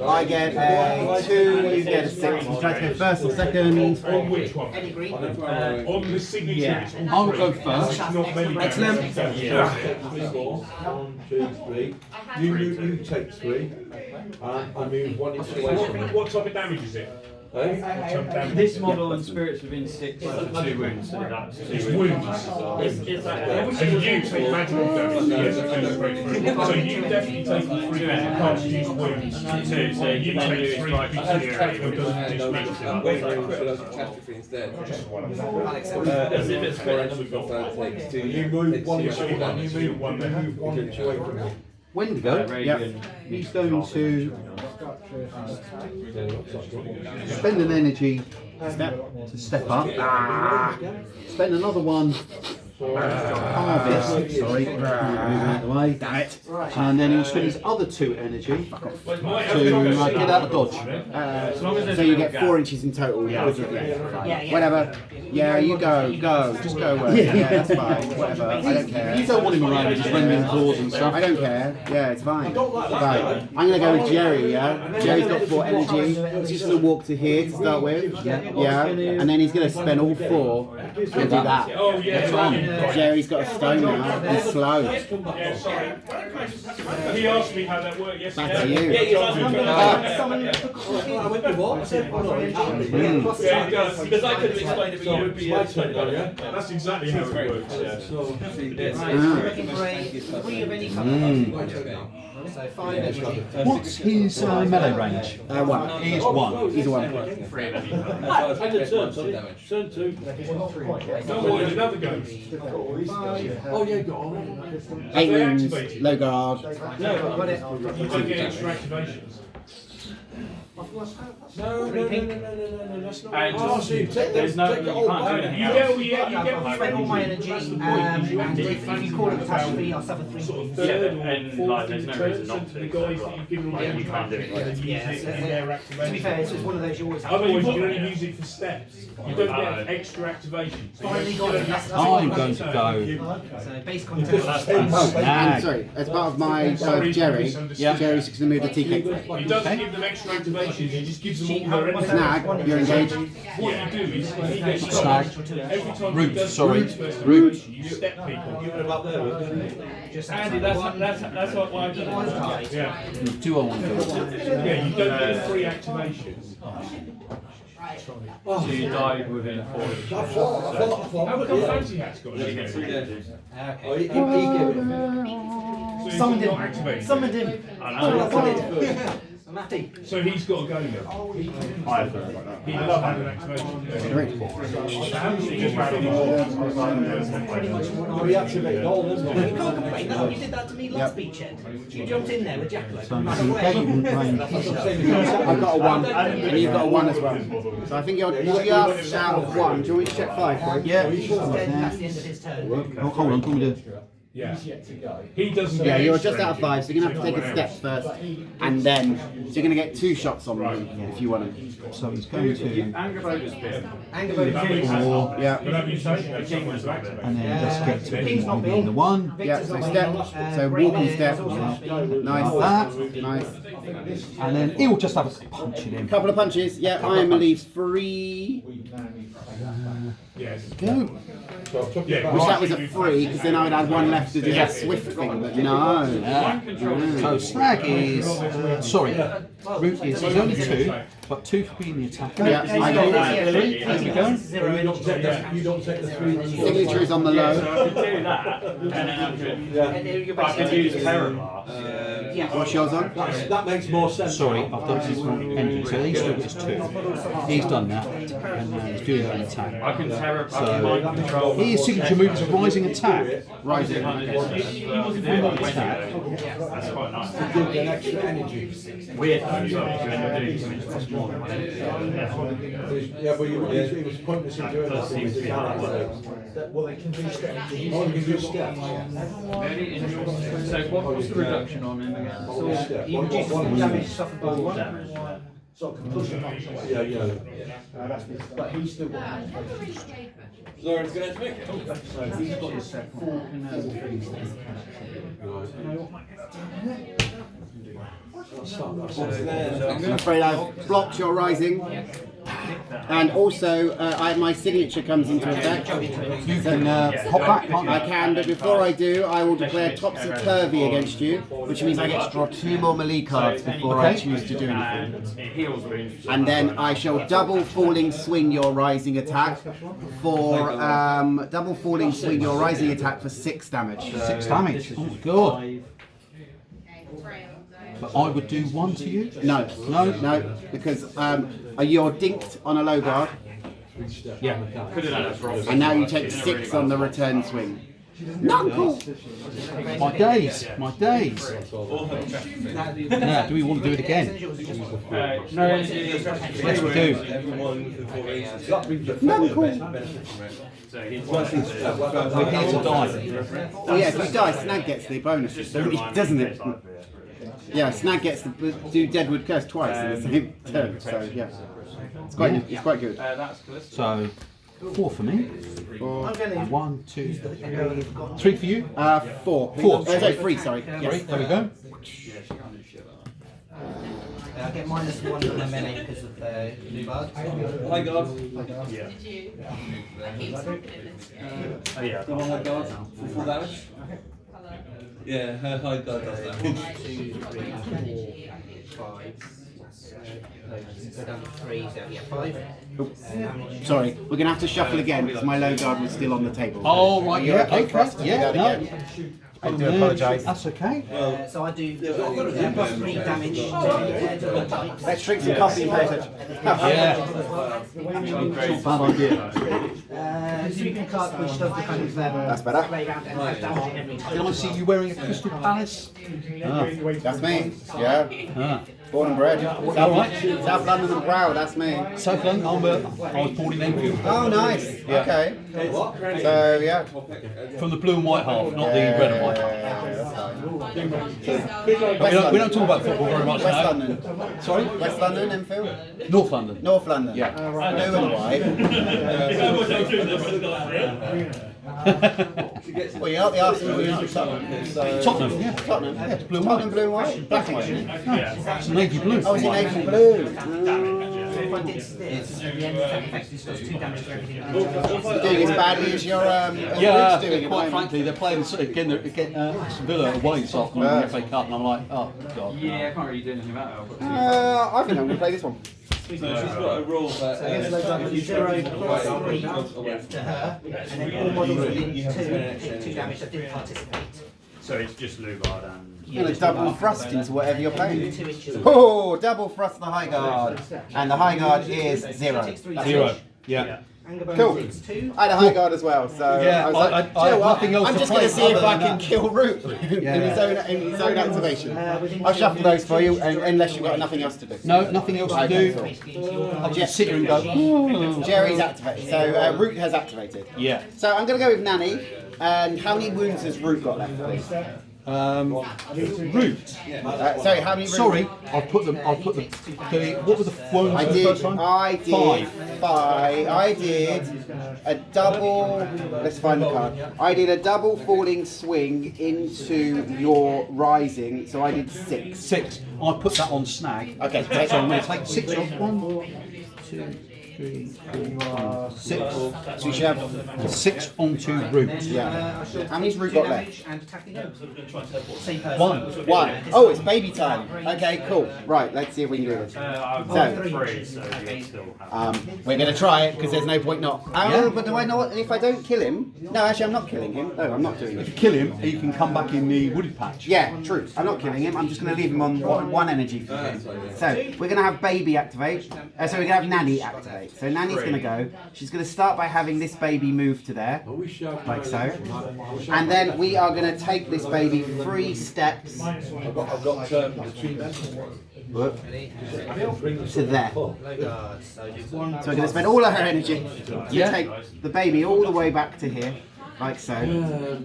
I get a 2. You get a 6. Would you like to go first or second? On which one? On the signature. Yeah. It's I'll go first. not many. Excellent. 1, 2, 3. You take 3. I move 1 inch away from you. What type of damage is it? This model and spirits within 6 are 2 wounds, so that's 2 It's wounds. wounds. Is that And you take magical damage. Yes, 2, 3. So you definitely take 3 and you can't use wounds. 2, so you take take 3 strike pieces and of fury, damage, which but doesn't doesn't do just speak make to that. Catastrophe instead. As if it's split. You move 1 inch away. You move 1 inch away from me. Wendigo, he's going to spend an energy to step up. Spend another one. Harvest, sorry, moving out of the way. Damn it. And then he'll spend his other 2 energy to get out of dodge. So you get 4 inches in total. Yeah. Whatever. Yeah, you go. Just go away. Yeah, that's fine. Whatever. I don't care. You don't want him around with his rending claws and stuff. I don't care. Yeah, it's fine. Right. I'm gonna go with Jerry. Yeah. Jerry's got 4 energy. He's just gonna walk to here to start with. Yeah. And then he's gonna spend all 4 and do that. Oh, yeah. Jerry's got a stone now. He's slow. Yeah, sorry. He asked me how that worked yesterday. Back to you. Yeah, it does. Because I could have explained it, but you would be able to explain it. That's exactly how it works. Yeah. Looking for a 3 of any colour. So 5 energy. What's his melee range? 1. He is 1. He's a 1. Turn 2. Don't worry, another ghost. Oh, yeah, go on. 8 wounds, low guard. You don't get extra activations. No, And there's no, you can't do anything You else. get all your Spend all my energy, and if you call it catastrophe, I'll suffer 3 points. Yeah, and like, there's no reason not to. The guys that you've given Like, you can't do it. Yeah, use it in their to be activation. fair, it's one of those you always have to Otherwise, you do. can only use it for steps. You don't get extra activations. Finally got it. That's I'm going to go. So base content. And sorry, as part of my Jerry, Jerry's just gonna move the tea cake. He doesn't give them extra activations, he just gives them all their energy. Snag, you're engaged. What you do is, if he gets Snag. every time Rwut, he does sorry. Rwut, you step people. Just Andy, that's what I do. Yeah. 2 on 1 go. Yeah, you don't get free activations. So you die within 4 inches. How come Fancy Hat's got it? Oh, he gave it. So he's not activated. Summoned him. I know. Matty. So he's got to go now. He'd love having an activation. Reactivate Gnoll, isn't it? You can't complain. No, you did that to me last Breachead. You jumped in there with Jackalope. I've got a 1, and you've got a 1 as well. So I think you're just out of 1. Do you want me to check 5 for you? Yeah. That's the end of his turn. Oh, hold on, can we do? Yeah. He doesn't. Yeah, you're just out of 5, so you're going to have to take a step first, and then, so you're going to get 2 shots on me if you want to. So he's going to, Anger Bogus bit. Anger Bogus. Yeah. and then just get to the 1. Yeah, so step, so walking step. Nice. That. Nice. And then he'll just have a punch it in. Couple of punches. Yeah, Iron relieves 3. Go. Yeah. Wish that was a 3, because then I would have 1 left to do that swift thing, but no. So Snag is, sorry, Rwut is only 2, but 2 for being the attacker. Yeah, I go. There we go. You don't take the 3. Signature is on the low. So I could do that, and then I could use Terror Blast. What's yours on? That makes more sense. Sorry, I've done this one engine. So he's Rwut is 2. He's done that, and now he's doing an attack. I can Terror Blast. So his signature move is a rising attack. Rising. That's quite nice. Weird though, as well, because you end up doing something that costs more than 1 inch. Yeah, but it was pointless in doing that. Well, they can do steps. Oh, they can do steps. Very interesting. So what's the reduction on him again? You reduce full damage suffered by 1. Damage. So I can push him up. Yeah. But he's still got Lauren's going to make it. So he's got his set 4. I'm afraid I've blocked your rising. And also, my signature comes into effect. You can hop back, can't you? I can, but before I do, I will declare topsy-turvy against you, which means I get to draw 2 more melee cards before I choose to do anything. It heals wounds. And then I shall double falling swing your rising attack for 6 damage. 6 damage. Oh my god. But I would do 1 to you? No, because you're dinked on a low guard, Yeah. Could have done it for and now you take 6 on the return swing. Knuckle! My days, my days. Now, do we want to do it again? No, Yes, we do. Knuckle! We're here to die. Oh yeah, if you die, Snag gets the bonus, doesn't it? Yeah, Snag gets to do Deadwood Curse twice in the same turn, so yeah. It's quite good. that's good. So, 4 for me. 4. And 1, 2, 3 for you. 4. 4. No, 3, sorry. Sorry, Yes. there we go. I get -1 from my melee because of the new bard. High guard. Yeah. Come on, high guard. For 4 damage. Yeah, her high guard does that. 1, 2, 3, 4, 5. Go down to 3, so yeah, 5. Sorry, we're going to have to shuffle again because my low guard was still on the table. Oh, right, You're yeah, okay for us to do that no. again? I do apologise. That's okay. So I do +3 damage to all types. Let's drink some coffee and pay attention. Yeah. Bad idea. Sweeping card which does the kind of That's better. play round and has damage every time. Did I see you wearing a Crystal Palace? That's me. Yeah. Born and bred. South London and proud, that's me. South London, I was born in Enfield. Oh, nice. Okay. So, yeah. From the blue and white half, not the red and white half. We don't talk about football very much West now. London. Sorry? West London, Enfield? North London. North London. Yeah. Blue and white. Well, you're not the Arsenal, you're not Tottenham. So Tottenham, yeah. Tottenham, yeah. Blue and white. Blue and white. Black and white. It's navy blue. Oh, is it navy blue? So if I did this, the end attack effect is does 2 damage to everything. Doing as badly as your Yeah, Rwut's doing at the quite moment. frankly, they're playing again Aston Villa away this afternoon in the FA Cup, and I'm like, oh god. Yeah, I can't really do anything about it. I think I'm going to play this one. So she's got a rule that If you 0 +3 to her, and then all models within 2 take 2 damage that didn't participate. So it's just Lugard and. I'm going to double thrust into whatever you're playing. Oh, double thrust the high guard. And the high guard is 0. That's 0. it. Yeah. Cool. I had a high guard as well, so Yeah, I was like, I "Do you know what? nothing else I'm to just going to play see if other I than can that." kill Root in his own activation. I'll shuffle those for you, unless you've got nothing else to do. No, nothing else to do. I'll just sit here and go. "Oh." Jerry's activated, so Root has activated. Yeah. So I'm going to go with Nanny. And how many wounds has Root got left, please? Root. Sorry, how many wounds? Sorry, I'll put them. What were the wounds I for the did first one? 5. I did a double. Let's find the card. I did a double falling swing into your rising, so I did 6. 6. I put that on Snag. Okay, So I'm going to take 6 off. 1, 2, 3, 4, 5, 6. so you should have 6 onto Root. yeah. How many's Root got left? 1. 1. Oh, it's baby time. Okay, cool. Right, let's see if we can do this. I've So- got 3, so you still have. We're going to try it because there's no point not. Oh, but do I know what, if I don't kill him? No, actually, I'm not killing him. No, I'm not doing it. Kill him, he can come back in the wooded patch. Yeah, true. I'm not killing him. I'm just going to leave him on one energy for him. So we're going to have baby activate. So we're going to have Nanny activate. So Nanny's going to go. She's going to start by having this baby move to there, like so. And then we are going to take this baby 3 steps I've got to there. So we're going to spend all of her energy to take the baby all the way back to here, like so.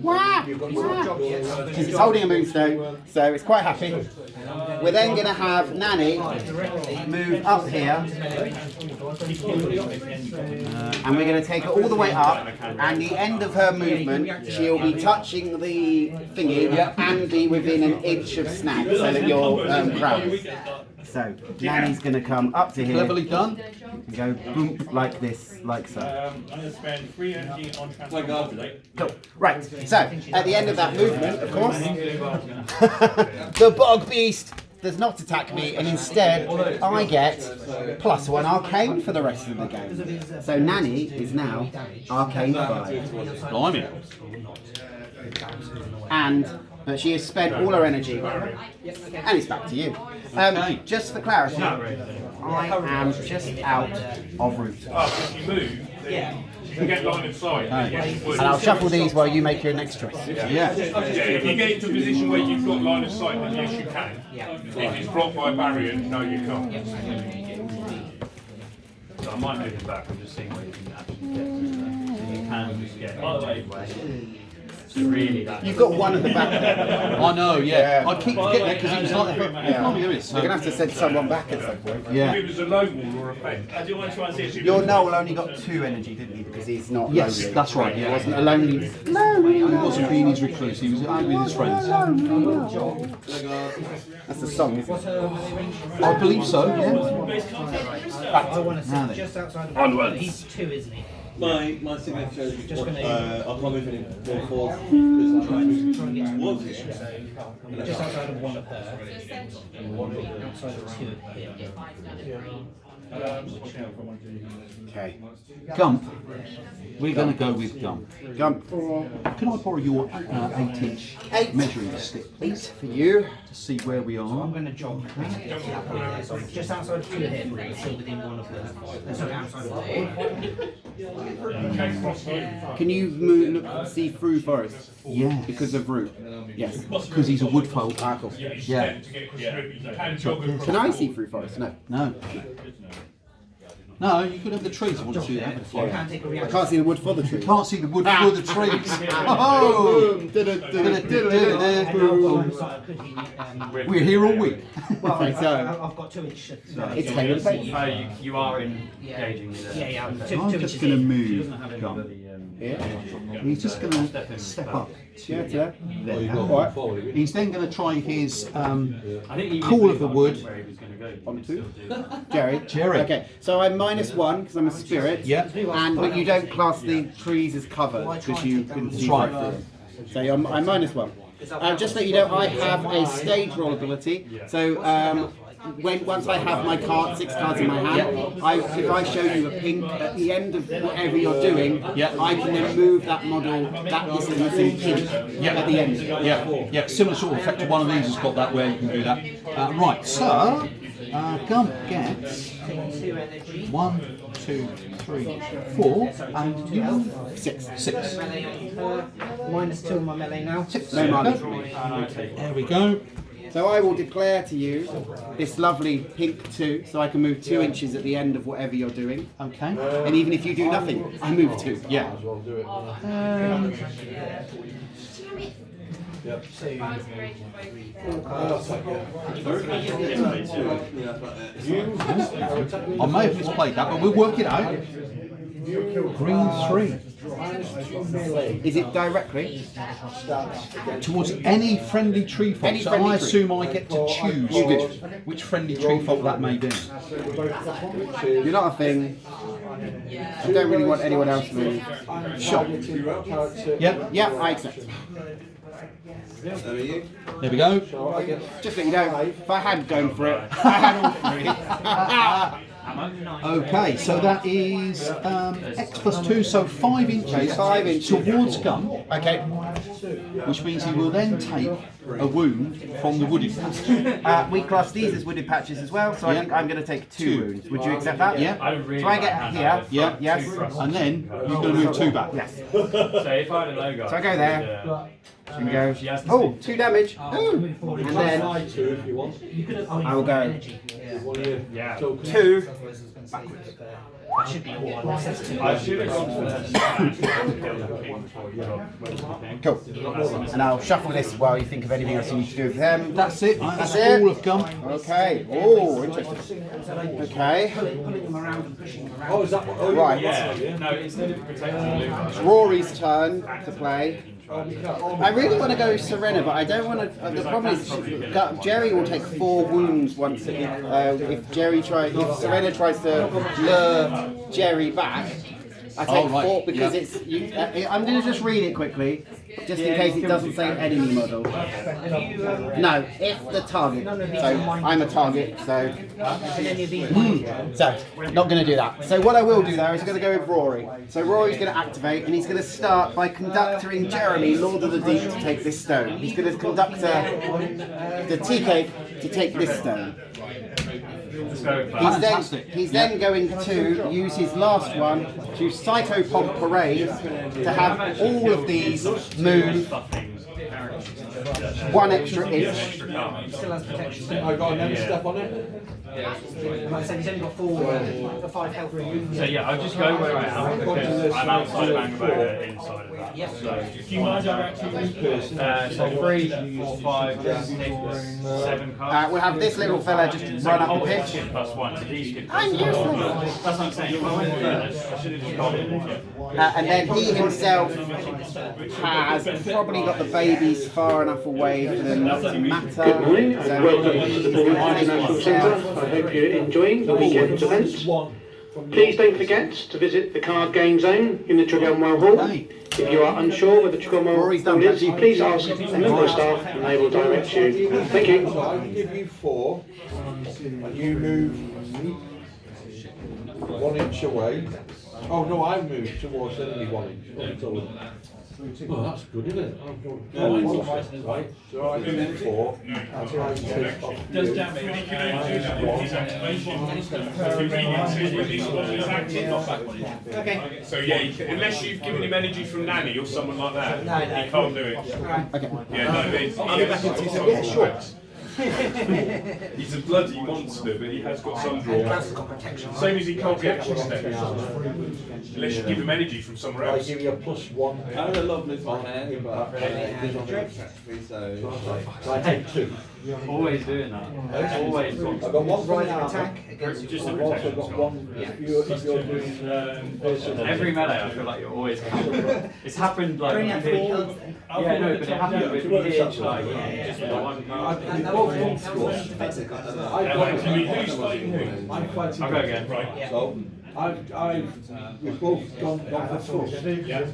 Wah! Because it's holding a Moonstone, so it's quite happy. We're then going to have Nanny move up here, and we're going to take her all the way up, and the end of her movement, she'll be touching the thingy and be within an inch of Snag, so that you're crowned. So Nanny's going to come up to here Cleverly done. and go boom like this, like so. I'm going to spend 3 energy on transport. Cool. Right, so at the end of that movement, of course, the bog beast does not attack me, and instead I get +1 arcane for the rest of the game. So Nanny is now arcane 5. Blimey. And she has spent all her energy, and it's back to you. Just for clarity, I am just out of Root. Oh, if you move, then you get line of sight. Yes, you would. And I'll shuffle these while you make your next choice. Yeah. Yeah, if you get into a position where you've got line of sight, then yes, you can. If it's blocked by a barrier, no, you can't. So I might move it back and just see where you can actually get to. So you can just get way. So really that. You've got one at the back there. I know, yeah. I keep forgetting that because it was like You're going to have to send someone back at some point. If it was a low wall or a fence. I do want to try and see if Your Gnoll only got 2 energy, didn't he? Because he's not Yes, lonely. that's right, He yeah. wasn't a lonely. He wasn't being his recluse, he was out with his friends. That's the song, isn't it? I believe so, yeah. I want to sit just outside of Onwards. He's 2, isn't he? My signature is Just gonna- I'll come in and go forth. Try and get to one position, so just outside of 1 of her, outside of 2 of him. Okay. Gump. We're going to go with Gump. Gump. Can I borrow your 8-inch 8. measuring stick, 8 for you. to see where we I'm are? going to jog so just outside of 2 of him, but still within 1 of her. Sorry, outside of 1. Can you see through forest? Yeah. Because of Root? Yes. Because he's a wood folk. Ah, cool. Yeah. Can I see through forest? No. No. No, you could have the trees. I want to see that. You can take a I reaction. can't see the wood for the tree. Can't see the wood for the trees. Oh! We're here all week. Well, Okay, so- I've got 2 inches. It's Taylor Bates. You are engaging with Yeah, yeah, I'm 2 I'm inches just going to in. move Gump. Gump. He's just going to step up Yeah, to yeah. there. Alright. He's then going to try his I think he Call of the Wood. where he was going to go. On 2. Jerry. Jerry. Okay, so I'm -1 because I'm a spirit. Yeah. But you don't class the trees as covered because you can see Right. right through them. So I'm -1. Just so you know, I have a stage roll ability. So once I have my card, 6 cards in my hand, if I show you a pink at the end of whatever you're doing, I can then move that model that is missing pink at the end. Yeah, similar sort of effect to one of these has got that where you can do that. Right, so Gump gets 1, 2, 3, 4, and you 6. Melee on her. -2 on my melee now. 6. No money for me. There we go. So I will declare to you this lovely pink 2, so I can move 2 inches at the end of whatever you're doing. Okay. And even if you do nothing, I move 2. Yeah. I may have misplayed that, but we'll work it out. Green 3. Is it directly? Towards any friendly tree fault. Any So friendly I tree. assume I get to choose which friendly tree fault that may be. You're not a thing. I don't really want anyone else to move. Sure. Yep. Yeah, I accept. There we go. Just so you know, if I had gone for it, I had all 3. Okay, so that is X plus 2, so 5 inches, 5 inches. towards Gump, Okay. which means he will then take a wound from the wooded patch. We class these as wooded patches as well, so I think I'm going to take 2 wounds. Would you accept that? Yeah. So I get here. Yeah. Yes. And then you're going to move 2 back. Yes. So if I had a logo, So I go there. And go. She has to Oh, 2 damage. Ooh. And then I will go Yeah. 2. That should be all. I should have gone for the Cool. And I'll shuffle this while you think of anything else you need to do with them. That's it. That's it. all of Gump. Okay. Oh, interesting. Okay. Right. Yeah. No, instead of protecting Luca. It's Roary's turn to play. I really want to go Serena, but I don't want to. The problem is, Jerry will take 4 wounds once if Serena tries to lure Jerry back. I take 4 because it's. I'm going to just read it quickly, just in case it doesn't say enemy model. No, if the target. So I'm a target, so. So, not going to do that. So what I will do though is I'm going to go with Roary. So Roary's going to activate, and he's going to start by conducting Jeremy, Lord of the Deep, to take this stone. He's going to conduct the tea cake to take this stone. He's then going to use his last one to Pyschopomp Parade to have all of these move 1 extra inch. Still has protection. I got another step on it. Like I said, he's only got 5 health. So yeah, I'll just go where I am because I'm outside of Angerboda, inside of that. Yep. So do you mind directing so 3, 4, 5, 6, 7 cards. We'll have this little fella just run up the pitch. +1 to these kids. I'm useless. That's what I'm saying. If I went first, I should have just gone in. And then he himself has probably got the babies far enough away for them not to matter. Good morning, So welcome to the Bournemouth National Centre. I hope you're enjoying the weekend's events. Please don't forget to visit the card game zone in the Tregonwell Hall. If you are unsure where the Tregonwell Hall is, please ask a member of staff and they will direct you. Thank you. So I can give you 4, and you move 1 inch away. Oh no, I move towards enemy 1 inch. Oh, that's good, isn't it? Right, so I can do 4. That's right. Does damage. Okay. So yeah, unless you've given him energy from Nanny or someone like that, he can't do it. Okay. Yeah, no, yeah, sure. He's a bloody monster, but he has got some draw. Same as he can't get action steps. Unless you give him energy from somewhere I else. give you a +1. I had a lovely fun hand, but So I take 2. Always doing that. Always. I've got 1 right Attack against Just I've also got 1. If you're doing Every melee, I feel like you're always counting. It's happened like. Bring out 4 cards. Yeah, no, but it happened with Midge, like, just with one card. I've Who's fighting who? I'm fighting. I'll go again. So we've both gone for thrust. Yeah.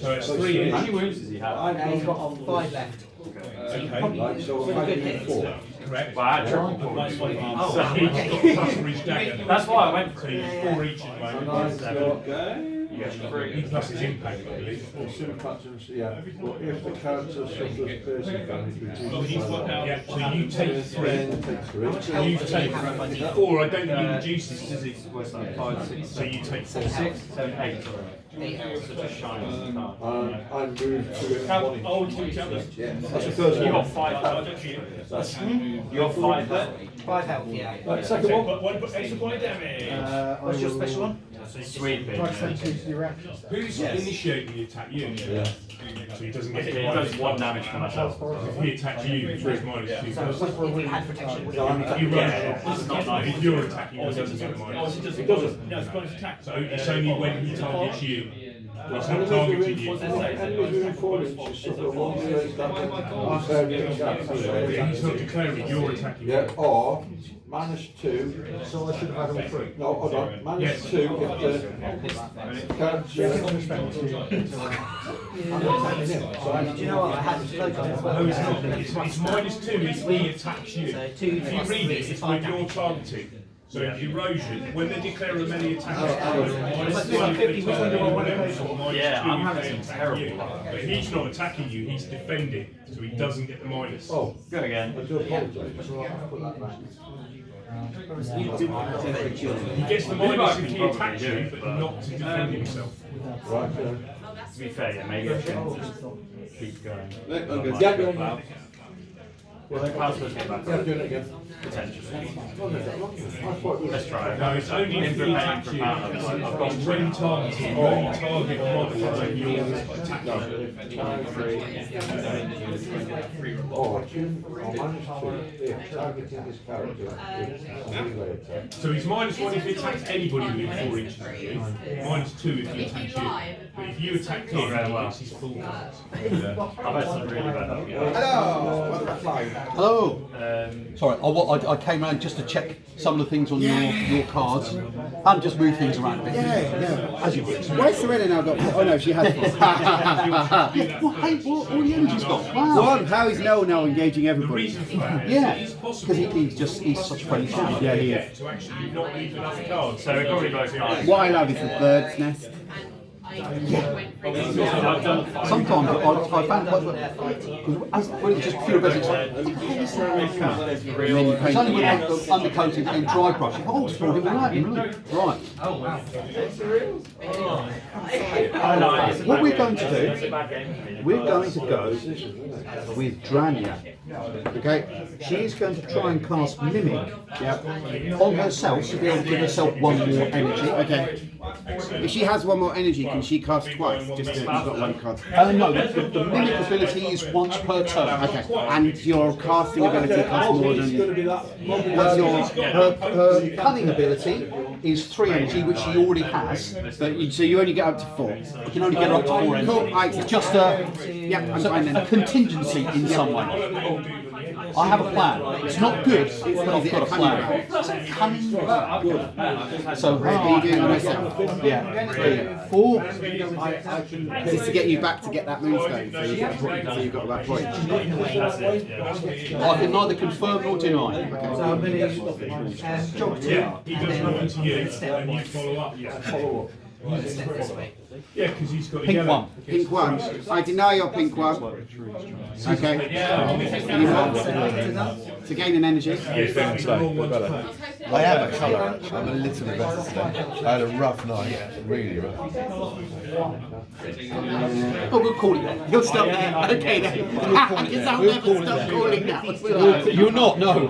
So it's 3 How inch. many wounds does he have? I've He's gone got 5 left. Okay. Right, so I do 4. Correct. Well, I had triple points. Oh, So he's got plus for his dagger. that's why I went for So it. he's 4 each at the And moment. I've got You get 3. He plus his impact, I believe. sympatons, yeah. But if the character suffers piercing damage, reduces Yeah, so you take 3. then take 3. So you take 4. I don't think he reduces, does he? Like 5, 6, So you take 4. 6, 7, 8. So just shine as a card. I move to it. That's the first You one. got 5 health. You got 5 health. 5 health, yeah. Right, second one. One extra point damage. What's your special one? Sweet bit. Who's initiating the attack? You. Yeah. So he doesn't get It hit. does 1 damage to myself. If he attacks you, it's -2. If you had protection, would You run. It's not nice. If you're attacking, he doesn't get a minus. It doesn't. So it's only when he targets you. It's not Enemies targeting you. within 4 inches suffer 1 straight damage. He's not declaring you're attacking. Yeah, or -2. So I should have had them 3. No, hold on. -2 Yes. if the character. do you know what? I had to close on as well. No, it's not. It's -2 if he attacks you. So 2 If you plus read 3 it, is it's 5 when you're damage. targeting. So erosion, when they declare a melee attack, Yeah, I'm having some terrible luck. But he's not attacking you, he's defending, so he doesn't get the minus. Oh, Go again. I do apologise. Put that back. He gets the minus if he attacks you, but not to defend himself. Right, To be fair, yeah, maybe I should just keep going. yeah, go on. How's supposed to get back? Yeah, doing it again. Potentially. I thought it was. Let's try it. No, it's only if he attacks you. I've got when targeting, you only target modify your attack. Oh, -2. Yeah, targeting this character. So he's -1 if he attacks anybody within 4 inches of you, -2 if he attacks you. But if you attack him, very he well. gets his full points. I've had some really bad luck. Hello. Sorry, I came around just to check some of the things on your cards and just move things around a bit. As you would. Where's Serena now got? Oh no, she has. Well, hey, what all the energy's got? Wow. One, how is Noel now engaging The everybody? reason for that Yeah, is because possible he's such a friendly chap. Yeah, he is. to actually not leave enough cards. So we've already got cards. What I love is the bird's nest. Sometimes I found quite when it's just pure basics. It's only when I undercoated and dry brush. Oh, it's brought it all out, really. Right. What we're going to do, we're going to go with Drayner. Okay, she's going to try and cast Mimic on herself to be able to give herself 1 more energy. Okay. If she has 1 more energy, can she cast twice? Just to, you've got 1 card. No, the Mimic ability is once per turn. Okay. And your casting ability costs more than. What's her cunning ability is 3 energy, which she already has. So you only get up to 4. You can only get her up to 4 energy. Cool. I accept. Just Yeah, I'm fine a then. contingency in some way. I have a plan. It's not good, but I've got a plan. Cunning. So What are you doing on yourself? yeah, 4. This is to get you back to get that Moonstone, so you get a point, so you've got that point. That's it, yeah. I can neither confirm nor deny. Jog 2, Yeah, he and does nothing to you, then step and you once. follow up. Yeah, Step this way. yeah, because he's got a Pink yellow. 1. Pink 1. I deny your pink 1. Okay. Any more? To gain an energy. I am a colour actually. I'm a little bit better today. I had a rough night, really rough. Oh, we'll call it that. You'll stop there. Okay then. Because I'll never stop calling that. You're not, no.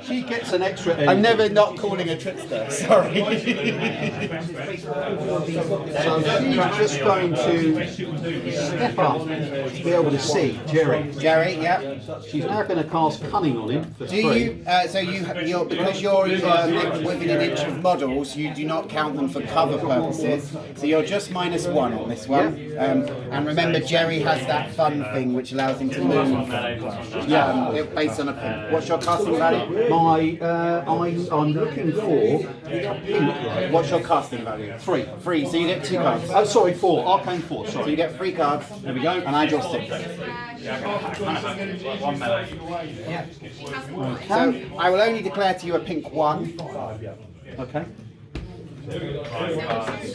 She gets an extra energy. I'm never not calling a trickster. Sorry. So she's just going to step up to be able to see Jerry. Jerry, yeah. She's now going to cast Cunning on him for Do 3. you? You're because you're within an inch of models, you do not count them for cover purposes. So you're just -1 on this one. And remember, Jerry has that fun thing which allows him to move. Based on a pin. What's your casting value? I'm looking for What's your casting value? 3. 3, so you get 2 cards. Oh, sorry, 4. Arcane 4, So sorry. you get 3 cards. There we go. And I draw 6. One melee. So I will only declare to you a pink 1. Okay.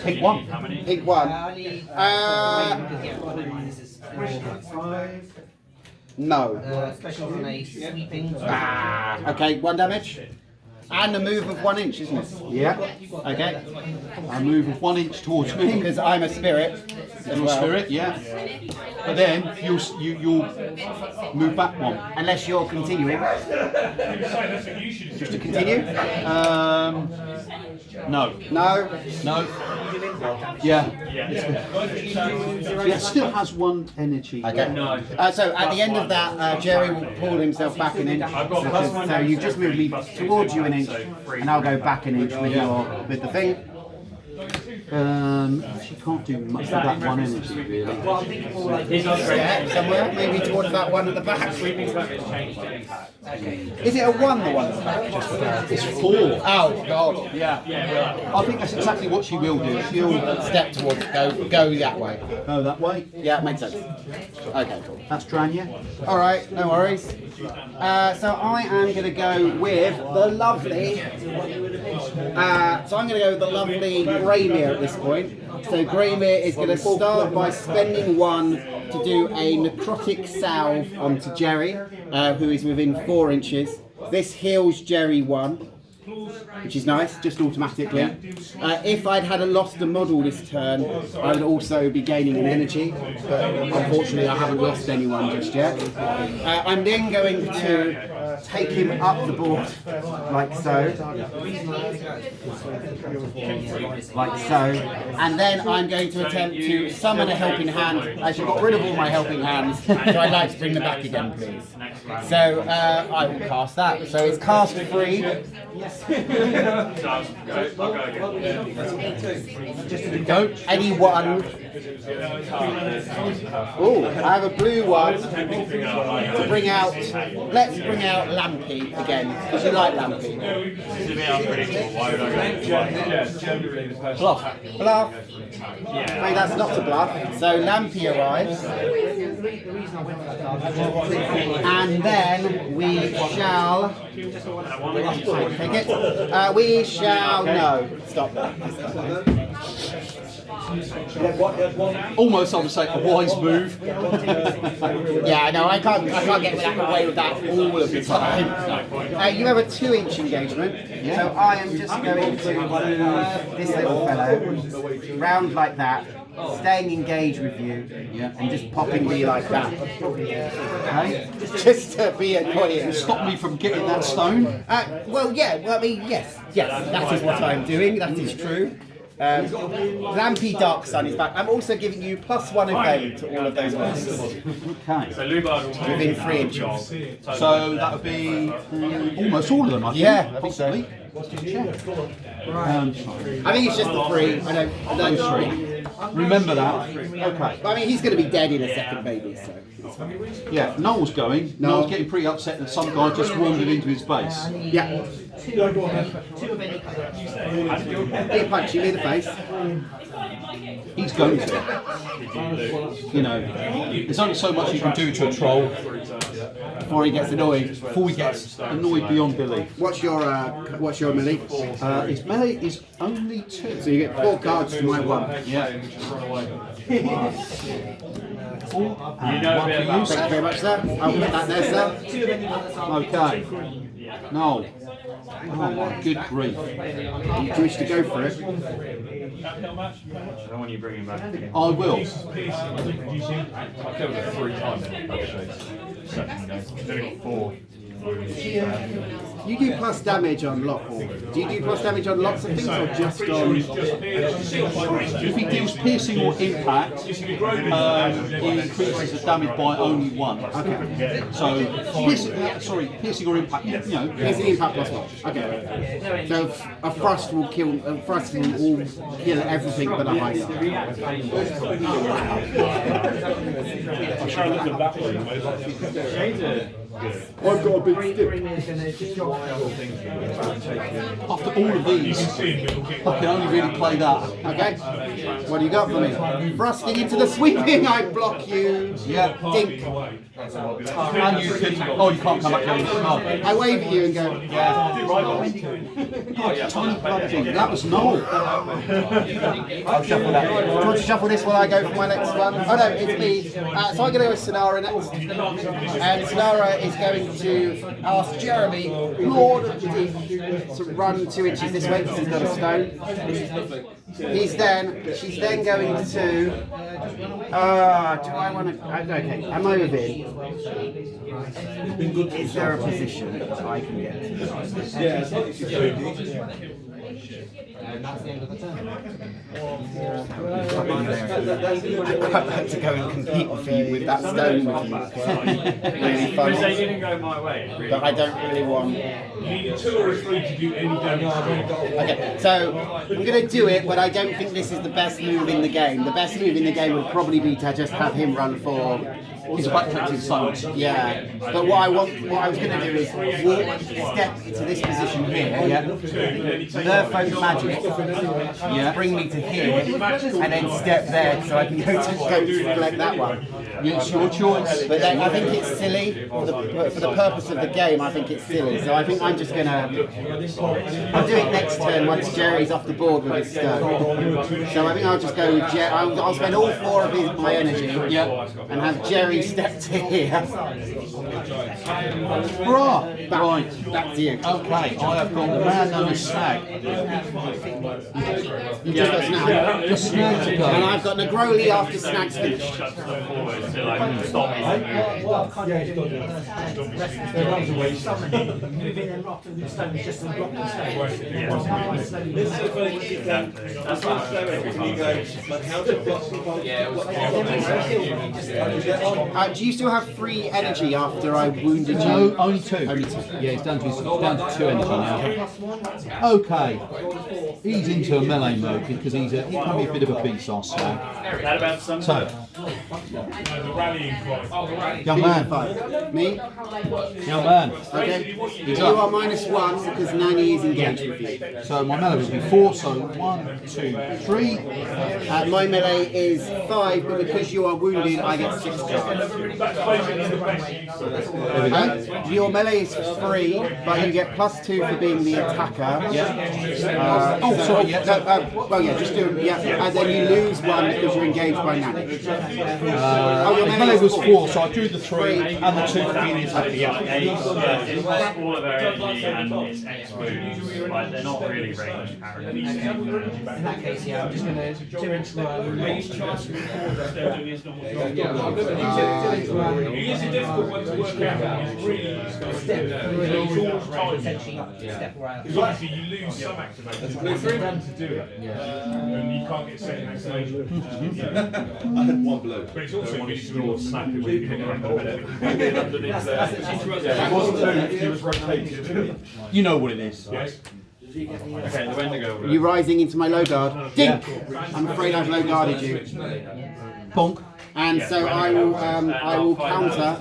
Pick 1. How many? Pink 1. No. Special on a sweeping. Okay, 1 damage. And a move of 1 inch, isn't it? Yeah. Okay. I move with 1 inch towards me. Because I'm a spirit. As Your well. spirit, yeah. But then you'll move back 1. Unless you're continuing. Just to continue? No. No. No. Yeah. It still has 1 energy. Okay. So at the end of that, Jerry will pull himself back an inch. So you just move me towards you an inch, and I'll go back an inch with the thing. She can't do much with that 1 energy, really. Yeah, somewhere, maybe towards that one at the back. Is it a 1, the one at the back? It's 4. Oh, God. Yeah. I think that's exactly what she will do. She'll step towards, go that way. Go that way. Yeah, it makes sense. Okay, cool. That's Drayner. All right, no worries. So I am going to go with the lovely. So I'm going to go with the lovely Greymair at this point. So Greymair is going to start by spending 1 to do a necrotic salve onto Jerry, who is within 4 inches. This heals Jerry 1, which is nice, just automatically. If I'd had lost a model this turn, I would also be gaining an energy, but unfortunately I haven't lost anyone just yet. I'm then going to take him up the board, like so. Like so. And then I'm going to attempt to summon a helping hand. As you've got rid of all my helping hands, so I'd like to bring them back again, please. So I will cast that. So it's cast free. Go. Anyone. Oh, I have a blue one to bring out. Let's bring out Lampy again, because you like Lampy. Bluff. Bluff. Maybe that's not a bluff. So Lampy arrives. And then we shall. Take it. We shall. No. Stop that. Almost, I would say, a wise move. Yeah, no, I can't get away with that all of the time. You have a 2-inch engagement, so I am just going to move this little fellow round like that, staying engaged with you, and just popping me like that. Okay? Just to be annoying. Stop me from getting that stone. Well, yeah, well, I mean, yes, that is what I'm doing, that is true. Lampy Darkstone is back. I'm also giving you +1 evade to all of those ones. Okay. So Lubard will Within 3 inches. So that would be almost all of them, I think. Yeah, I think so. possibly. I think it's just the 3. I don't 3. Remember that. Okay. But I mean, he's going to be dead in a second, maybe, so it's fine. Yeah, Gnoll's going. Noel. Gnoll's getting pretty upset that some guy just wandered into his base. Yeah. He punch you in the face. He's going to. You know, there's only so much you can do to a troll Before he gets annoyed. before he gets annoyed beyond belief. What's your melee? His melee is only 2. So you get 4 cards to my 1. Yeah. You know a bit about Thank you very much, sir. I'll put that there, sir. Okay. No. Oh my good grief. Do you wish to go for it? I don't want you bringing back again. I will. I've killed it 3 times in the second game. I've only got 4. You do plus damage on lot, or do you do plus damage on lots of things, or just on? If he deals piercing or impact, he increases the damage by only 1. Okay. So, piercing or impact, you know. Piercing impact plus 1. Okay. So a thrust will kill. A thrust will kill everything but a high side. I'm trying to look at that one. I've got a big stick. After all of these, I can only really play that. Okay. What do you got for me? Thrusting into the sweeping, I block you. Yeah. Dink. And you can. Oh, you can't come back down. Oh. I wave at you and go, Tiny blood thing. That was Gnoll. I'll shuffle that. Do you want to shuffle this while I go for my next one? Oh no, it's me. So I'm going to go with Sen'Ara next. And Sen'Ara is going to ask Jeremy, Lord of the Deep, to run 2 inches this way because he's got a stone. She's then going to. Do I want to? Okay, am I within? Is there a position that I can get to? And that's the end of the turn. I'd quite like to go and compete with you with that stone with you. Really fun. Because they didn't go my way. But I don't really want. You need 2 or 3 to do any damage. Okay, so I'm going to do it, but I don't think this is the best move in the game. The best move in the game would probably be to just have him run for. He's a backtracking silence. Yeah, but what I was going to do is walk, step to this position here, nerf focus magic, bring me to here, and then step there so I can go to collect that one. It's your choice. But then I think it's silly for the purpose of the game. I think it's silly, so I think I'm just gonna. I'll do it next turn once Jerry's off the board with his stone. So I think I'll just go. I'll spend all 4 of my energy, and have Jerry step to here. Right. Back to you. Okay, I have got the man known as Snag. You just got Snag. The Snag to go. And I've got Negroli after Snag's finished. Do you still have 3 energy after I wounded you? No, only 2. Only 2. Yeah, he's down to 2 energy now. Okay, he's into a melee mode because he can be a bit of a beast, our Snag. So, Young man. Me? young man. Okay. You are -1 because Nanny is engaged with you. So my melee would be 4. So 1, 2, 3. My melee is 5, but because you are wounded, I get 6 cards. Your melee is 3, but you get +2 for being the attacker. Just do it. Yeah, and then you lose 1 because you're engaged by Nanny. Your melee was 4, so I drew the 3 and the 2 for being the attacker. All of our energy and its X moves, like they're not really ranged characters. In that case, I'm just going to 2 inch run. It is a difficult one to work out. It's really Step around. because obviously you lose some activation. It's for them to do it. And you can't get second activation. I had 1 blow. But it's also really to snap it when you pick it up. He was rotated. You know what it is. Yes. Okay, the Wendigo. You rising into my low guard. Dink! I'm afraid I've low guarded you. Bonk. And so I will counter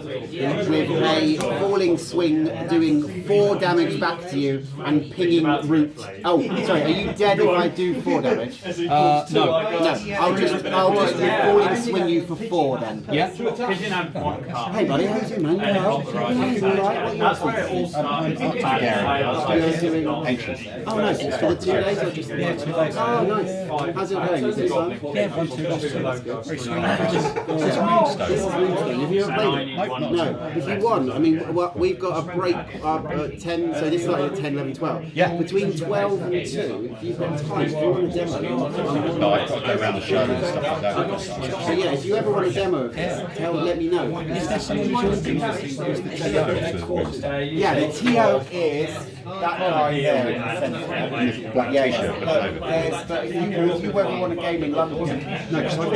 with a falling swing, doing 4 damage back to you and pinging Rwut. Oh, sorry, are you dead if I do 4 damage? No. No, I'll just falling swing you for 4 then. Yeah. Hey buddy, how you doing, man? You all right? That's where it all started. Oh nice, it's for the 2 days or just the 2 days? Oh nice. How's it going? Is it fun? Yeah, 1, 2, lost 2. Very sweet. This is Moonstone. Have you ever played it? No. If you won, I mean, well, we've got a break at 10, so this started at 10, 11, 12. Yeah. Between 12 and 2, if you've got time, if you want a demo. No, I've got to go around the show and stuff like that. So yeah, if you ever want a demo of this, let me know. Is there someone who's the Yeah, the TO is that guy there in the centre. black t-shirt? But if you ever want a game in London, No, because I'm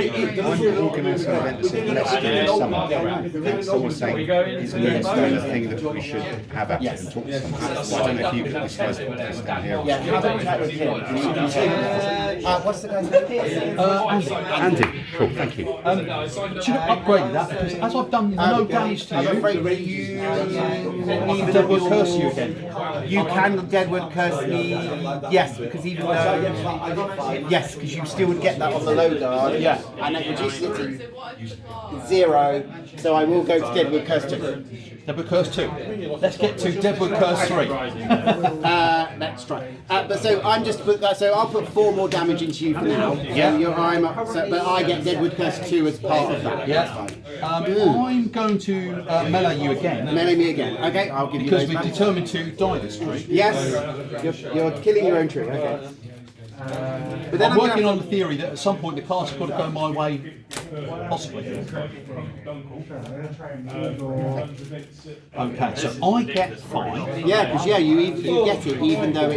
organising an event in Leicester this summer. Someone was saying, is Moonstone a thing that we should have at and talk to someone? Well, I don't know if you could disclose what this down here. yeah, have a chat with him. What's the guy's name? Andy. Cool, thank you. Should have upgraded that because as I've done no damage to I'm you, afraid you even though we'll curse you again. You can Deadwood curse me, yes, because even though, yes, because you still would get that on the low guard, Yeah. and that reduces it to 0, so I will go to Deadwood curse 2. Deadwood curse 2. Let's get to Deadwood curse 3. Let's try. But so I'm just so I'll put 4 more damage into you for now. Yeah. So I'm up, so, but I get Deadwood curse 2 as part of that. Yeah. I'm going to melee you again. Melee me again. Okay, I'll give Because you those we're back. determined to die this tree. Yes, you're killing your own tree. Okay. But then I'm working on the theory that at some point the cards have got to go my way, possibly. Okay, so I get 5. Yeah, because you get it even though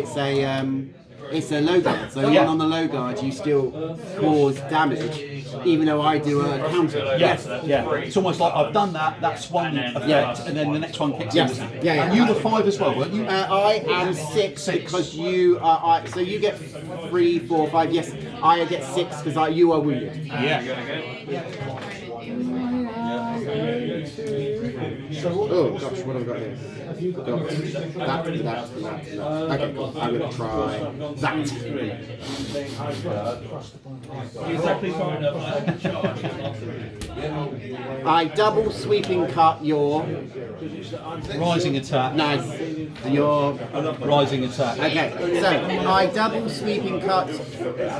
it's a low guard. So even on the low guard, you still cause damage, even though I do a counter. Yes, yeah. It's almost like I've done that. That's one effect, and then the next one kicks Yes. in. Yeah. And you were 5 as well, weren't you? I am 6 because you are. So you get 3, 4, 5. Yes, I get 6 because you are wounded. Yeah. Oh gosh, what have I got here? That. Okay, cool. I'm gonna try that. I double sweeping cut your Rising attack. nice. Your Rising attack. okay. So I double sweeping cut.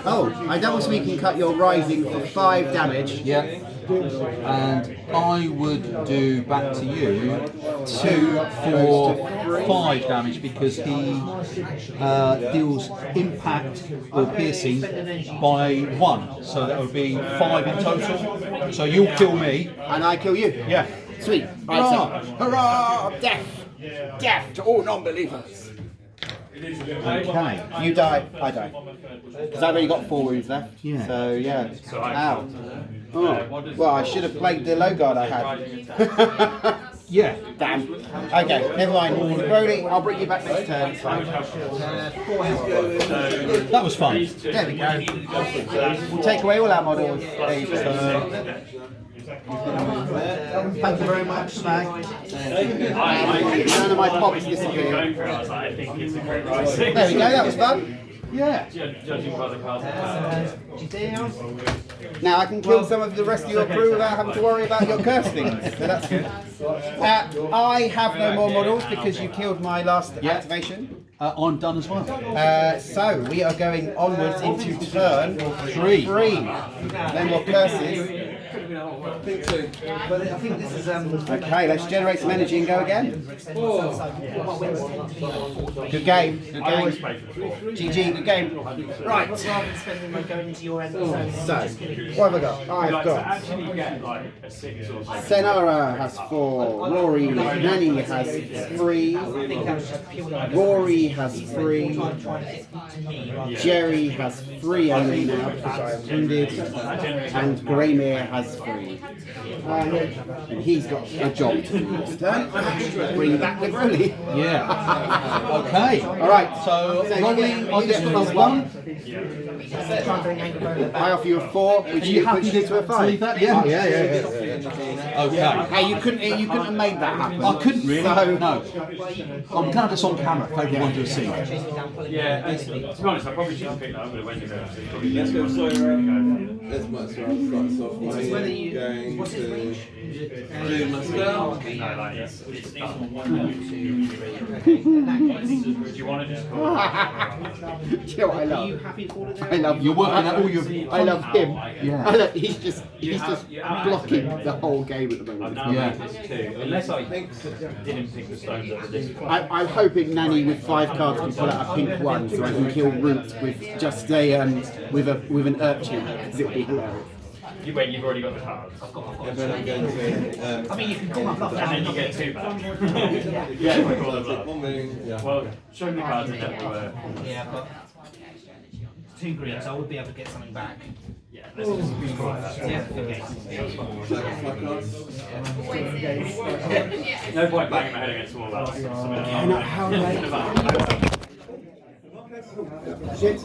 Oh, I double sweeping cut your rising for 5 damage. Yeah. And I would do back to you 2 for 5 damage because he deals impact or piercing by 1. So that would be 5 in total. So you'll kill me. And I kill you. Yeah. Sweet. Right, so, hurrah! Death! Death to all non-believers. Okay. You die, I die. Because I've only got 4 wounds left. Yeah. So, yeah. Ow. Oh. Well, I should have played the low guard I had. Yeah. Damn. Okay, never mind. Negroli, I'll bring you back next turn. It's fine. That was fun. There we go. We'll take away all our models. There you go. Thank you very much, Snag. None of my pops disappeared. I think it's a great rising. There we go, that was fun. Yeah. Judging by the cards. Now I can kill some of the rest of your crew without having to worry about your curse things. So that's good. I have no more models because you killed my last activation. I'm done as well. So we are going onwards into turn 3. No more curses. But I think this is Okay, let's generate some energy and go again. Good game. Good game. GG. Good game. Right. rather than spending money going into your end zone. So, what have I got? I've got Actually get like a 6 or something. Sen'Ara has 4, Roary, Nanny has 3, Roary has 3, Jerry has 3 only now because I am wounded, and Greymair has 3. And he's got a job to do this turn. Bring back the Negroli. Yeah. Okay. Alright, So you rolling, get I just got +1. I offer you a 4, which Are you happy pushes it to a to 5. leave that? Yeah. Okay. Hey, you couldn't have made that happen. I couldn't really. So- No. I'm glad it's on camera. If everyone to see. Yeah, to be honest, I probably should have picked that up with a Wendigo. Let's go slow around. Let's much rather start off by Whether you going what's his to range? do my spell. No, like it's done. 1, 2, 3. Okay. In that case, Do you want to just call it? Do you know what I are love? you happy to call it there? I love You're working out all your. I love him. Yeah. I love, he's just blocking the whole game at the I've moment. now Yeah. made this 2, unless I didn't pick the stones over this. I'm hoping Nanny with 5 cards can pull out a pink 1 so I can kill Rwut with just a with an urchin because it would be hilarious. You've already got the cards. And then I'm going to. I mean, you can call my bluff. And then you get 2 back. Yeah. Yeah, if I call the bluff. One moving. Yeah. Well, show me the cards and definitely work. Yeah, I've got 2 greens, so I would be able to get something back. Yeah, let's just call it that. Yeah, okay. My cards. No point banging my head against the wall. That's something How late? Shit.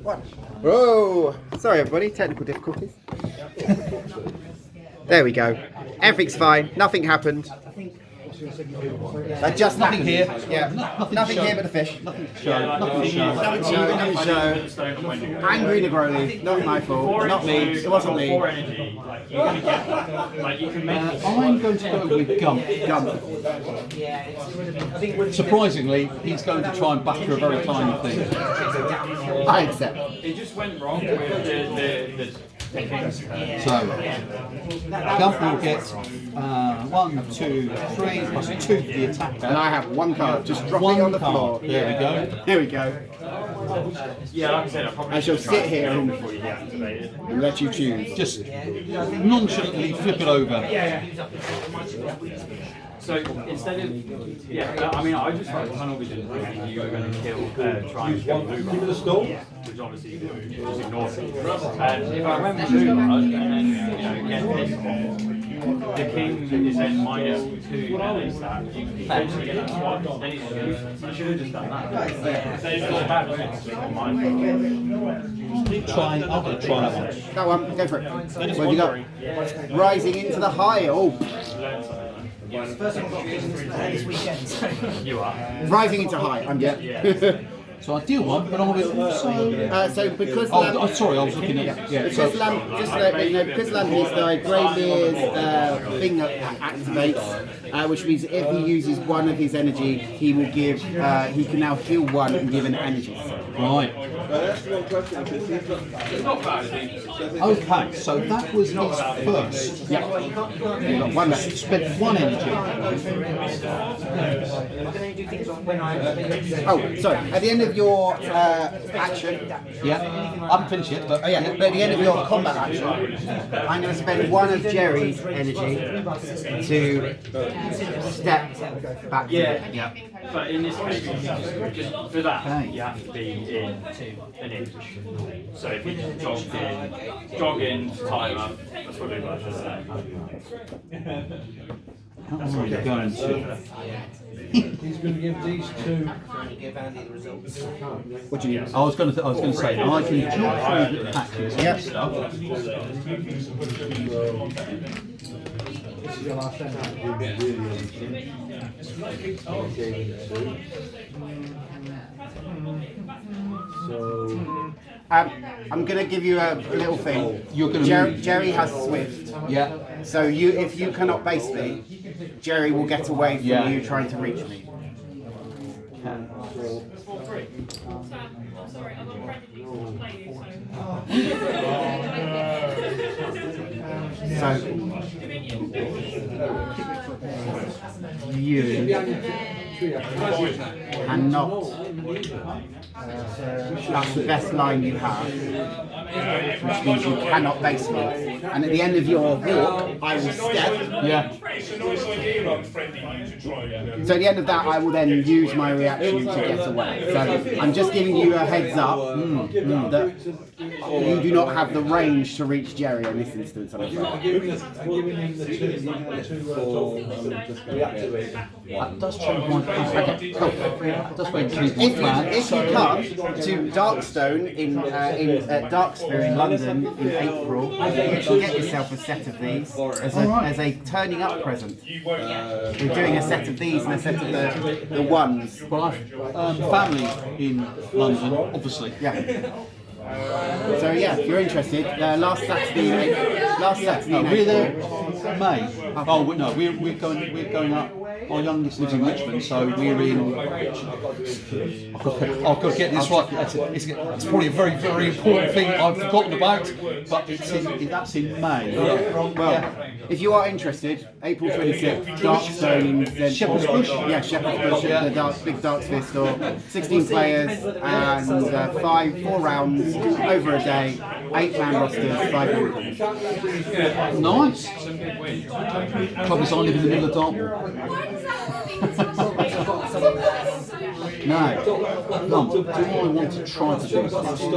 What? Whoa! Sorry everybody, technical difficulties. There we go. Everything's fine. Nothing happened. Just nothing here. Yeah, nothing here but the fish. Nothing to show. Nothing to show. Nothing to show. Angry Negroli. Not my fault. Not me. It wasn't me. I'm going to go with Gump. Surprisingly, he's going to try and batter a very tiny thing. I accept. It just went wrong with the So, Gump will get 1, 2, 3 plus 2 for the attacker. And I have one card. Just drop it on the floor. There we go. Here we go. Yeah, like I said, I probably I shall sit here before you deactivate it. and let you choose. Just nonchalantly flip it over. So instead of, I mean, I just like tunnel vision thinking you were going to try and kill Blue Give it a stone. which obviously you just ignored it. And if I went with Blue and then, get this off, the king is then -2 melee stat, you can potentially get that twice, then it's useless. I should have just done that. It's not bad, is it? On my part. I'm going to try that one. That one, go for it. What have you got? Rising into the high. Oh, You are. rising into high. I'm yeah. So I deal one, but I will also. So because Sorry, I was looking at because just to let you know, because Lamby's died, Greymair's thing activates, which means if he uses one of his energy, he will give. He can now heal one and give an energy. Right. Okay, so that was his first. Yeah. You got one left. Spent 1 energy. Oh, sorry. At the end of your action, Yeah, I haven't finished yet, but but at the end of your combat action, I'm going to spend one of Jerry's energy to step back. Yeah. But in this case, just for that, you have to be in an inch. So if you jog in, time up, that's what we like to say. how are you going to? He's going to give these two. What do you use? I was going to say, I can jump through the package and stuff. This is your last turn. So. I'm going to give you a little thing. You're going to Jerry has Swift. Yeah. So if you cannot base me, Jerry will get away from you trying to reach me. So you cannot. That's the best line you have, which means you cannot base me. And at the end of your walk, I will step. Yeah. So at the end of that, I will then use my reaction to get away. So I'm just giving you a heads up that you do not have the range to reach Jerry in this instance. I'm afraid. I'm giving him the two reactivate. That does change my plan. Okay, cool. That does change my plan. If you come to Darkstone in Darksphere in London in April, you should get yourself a set of these as a turning up present. We're doing a set of these and a set of the ones. Well, I've family in London, obviously. Yeah. So yeah, if you're interested, last Saturday in We're there April. May. Oh no, we're going up. Our youngest lives in Richmond, so we're in. I've got to get this right. It's probably a very, very important thing I've forgotten about, but that's in May. Well, if you are interested, April 26th, Darkstone in Shepherd's Bush? Yeah, Shepherd's Bush at the big Darksphere store. 16 players and 4 rounds over a day, 8-man rosters, 5 rankings. Nice. Problem is, I live in the middle of Dartmoor. No. Gump, do I want to try to do something?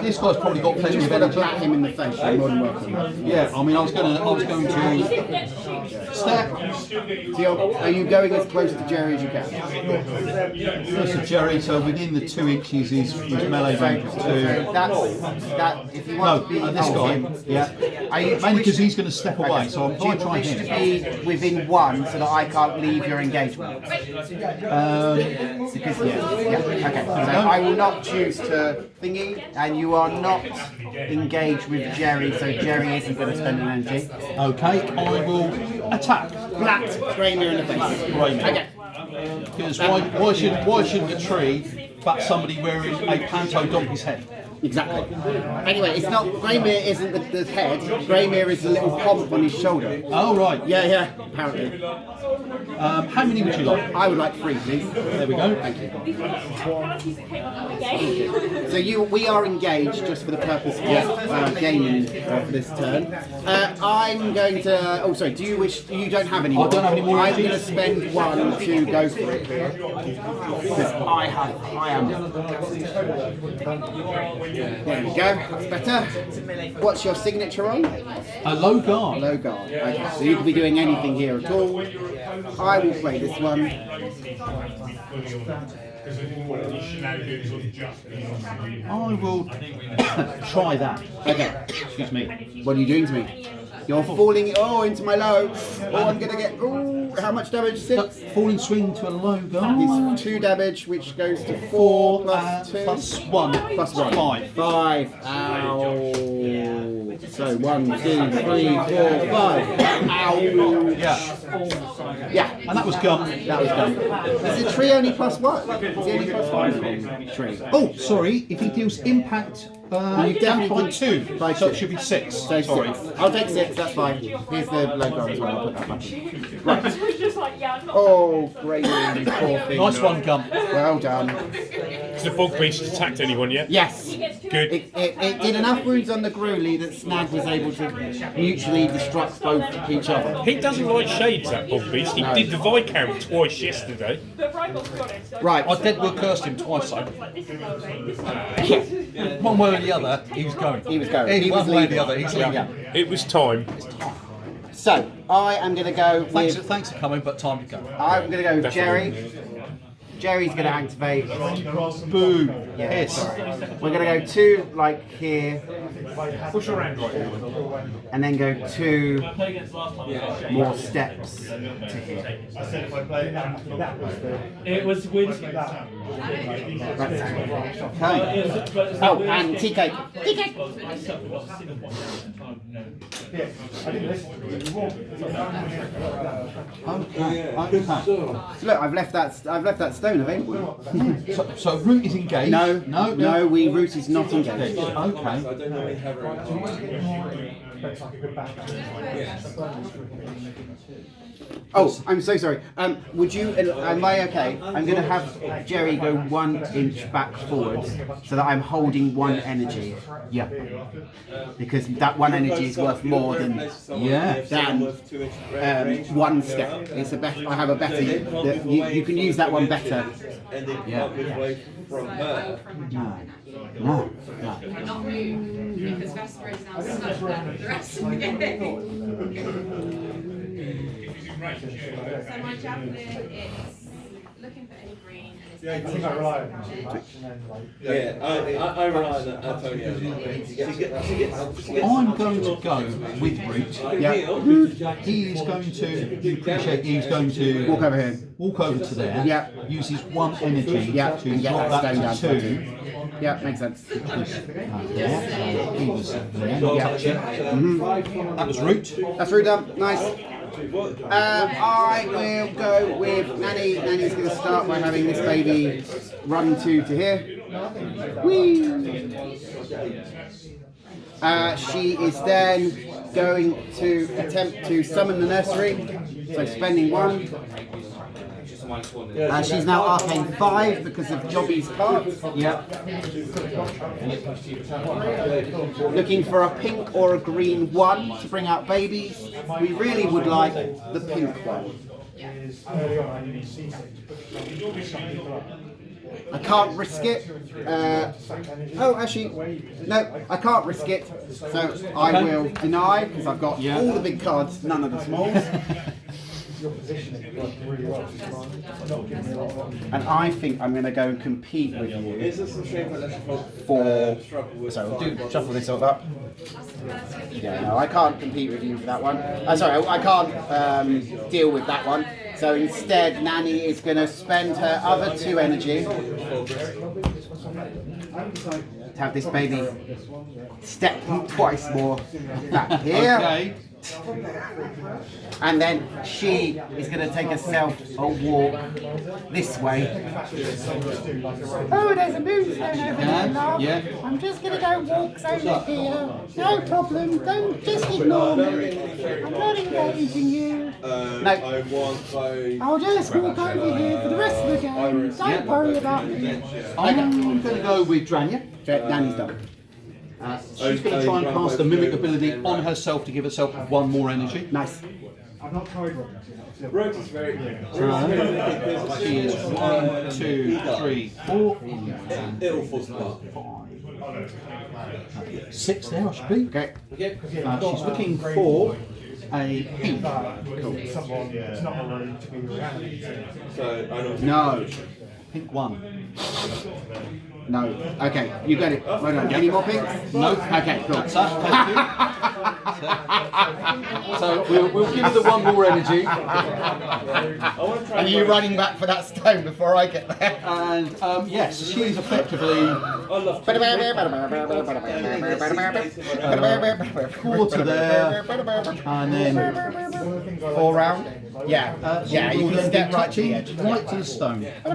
This guy's probably got plenty of energy. Bat him in the face. You're more than welcome. Yeah, I mean, I was going to step. So are you going as close to Jerry as you can? Close to Jerry, so within the 2 inches is melee range of 2. That if you want to be this guy, yeah. Mainly because he's going to step away, so I'm going to try wish him. to be within 1 so that I can't leave your engagement? Because okay. So I will not choose to thingy, and you are not engaged with Jerry, so Jerry isn't going to spend an energy. Okay, I will attack. Flat Greymair in the face. Greymair. Okay. Because why shouldn't a tree bat somebody wearing a panto donkey's head? Exactly. Anyway, it's not Greymair isn't the head. Greymair is the little pomp on his shoulder. Oh right. Yeah. Apparently. How many would you like? I would like 3, please. There we go. Thank you. So we are engaged just for the purpose of gaming for this turn. I'm going to. Oh, sorry. Do you wish? You don't have any more. I don't have any more. I'm going to spend 1 to go for it here because I am. There we go. That's better. What's your signature on? A low guard. Low guard. Okay. So you could be doing anything here at all. I will play this one. I will try that. Okay. Excuse me. What are you doing to me? You're falling into my low. I'm gonna get how much damage? 6? Falling swing to a low guard. It's 2 damage, which goes to 4 plus 2. Plus 1. Plus 1. 5. 5. Ow. So 1, 2, 3, 4, 5. Ow. Yeah. And that was Gump. That was Gump. Is the tree only plus 1? Is he only plus 1? Tree. Oh, sorry. If he deals impact, you definitely by 2. By So 2. it should be 6. So Sorry. 6. I'll take 6. That's fine. Here's the low guard as well. I'll put that back in. Right. Yeah, Oh, great. Poor thing. Nice one, Gump. Well done. Has the bog beast attacked anyone yet? Yes. Good. It did enough wounds on Negroli that Snag was able to mutually destruct both each other. He doesn't like shades, that bog beast. He did the Viscount twice yesterday. Right. I dead cursed him twice, though. One way or the other, he was going. He was going. He One was way or leaving. the other, he's leaving. Yeah. It was time. So, I am going to go with... Thanks for coming, but time to go. I'm going to go with Jerry. Jerry's going to activate. Boo. Yeah, Yes. sorry. We're going to go 2, like, here. Push around right now. And then go 2 more steps to here. It was Widgets. Okay. Oh, and tea cake. Tea cake. Okay. So look, I've left that stone available. So Rwut is engaged? No, Rwut is not engaged. Okay. I don't know if have Oh, I'm so sorry. Would you? Am I okay? I'm going to have Jerry go 1 inch back forward so that I'm holding 1 energy. Yeah. Because that 1 energy is worth more than 1 step. It's a better. I have a better. You can use that one better. yeah. From her. No. Not move, because Vesper is now stuck there the rest of the game. So my javelin is looking for any green and it's I think I rely on that. Yeah, I rely on Antonio. I'm going to go with Rwut. Yeah. He is going to. You appreciate he's going to Walk over here. Walk over to there. Yeah. Uses 1 energy Yeah. to And get drop that that stone down to to 2. Yeah, makes sense. There. He was there. Not Yeah. touching. That was Rwut. That's really done. Nice. I will go with Nanny. Nanny's going to start by having this baby run to here. Whee! She is then going to attempt to summon the nursery. So spending 1. She's now Arcane 5 because of Jobby's cards. Yep. Looking for a pink or a green 1 to bring out babies. We really would like the pink one. I can't risk it. Oh, actually, no, I can't risk it. So I will deny because I've got all the big cards, none of the smalls. And I think I'm going to go and compete with you for. So we'll shuffle this up. Yeah, no, I can't compete with you for that one. Sorry, I can't deal with that one. So instead, Nanny is going to spend her other 2 energy to have this baby step twice more back here. Okay. And then she is going to take herself a walk this way. Oh, there's a moonstone over there, love. Yeah. I'm just going to go walk over here. No problem. Don't just ignore me. I'm not engaging you. No. I want by. I'll just walk over here for the rest of the game. Don't worry about me. I'm going to go with Drayner. Nanny's done. She's going to try and cast a mimic ability on herself to give herself 1 more energy. Nice. Rwut is very good. She is 1, 2, 3, 4. It'll fall apart. 6 there, I should be. Okay. She's looking for a pink. So I don't. No. Pink 1. No. Okay, you got it. Well done. Any more pinks? No. Okay, cool. That's that. Thank you. So we'll give her the 1 more energy. Are you running back for that stone before I get there? And yes, she's effectively quarter there, and then 4 round? Yeah. Yeah, you can step right to the edge. right to the stone. I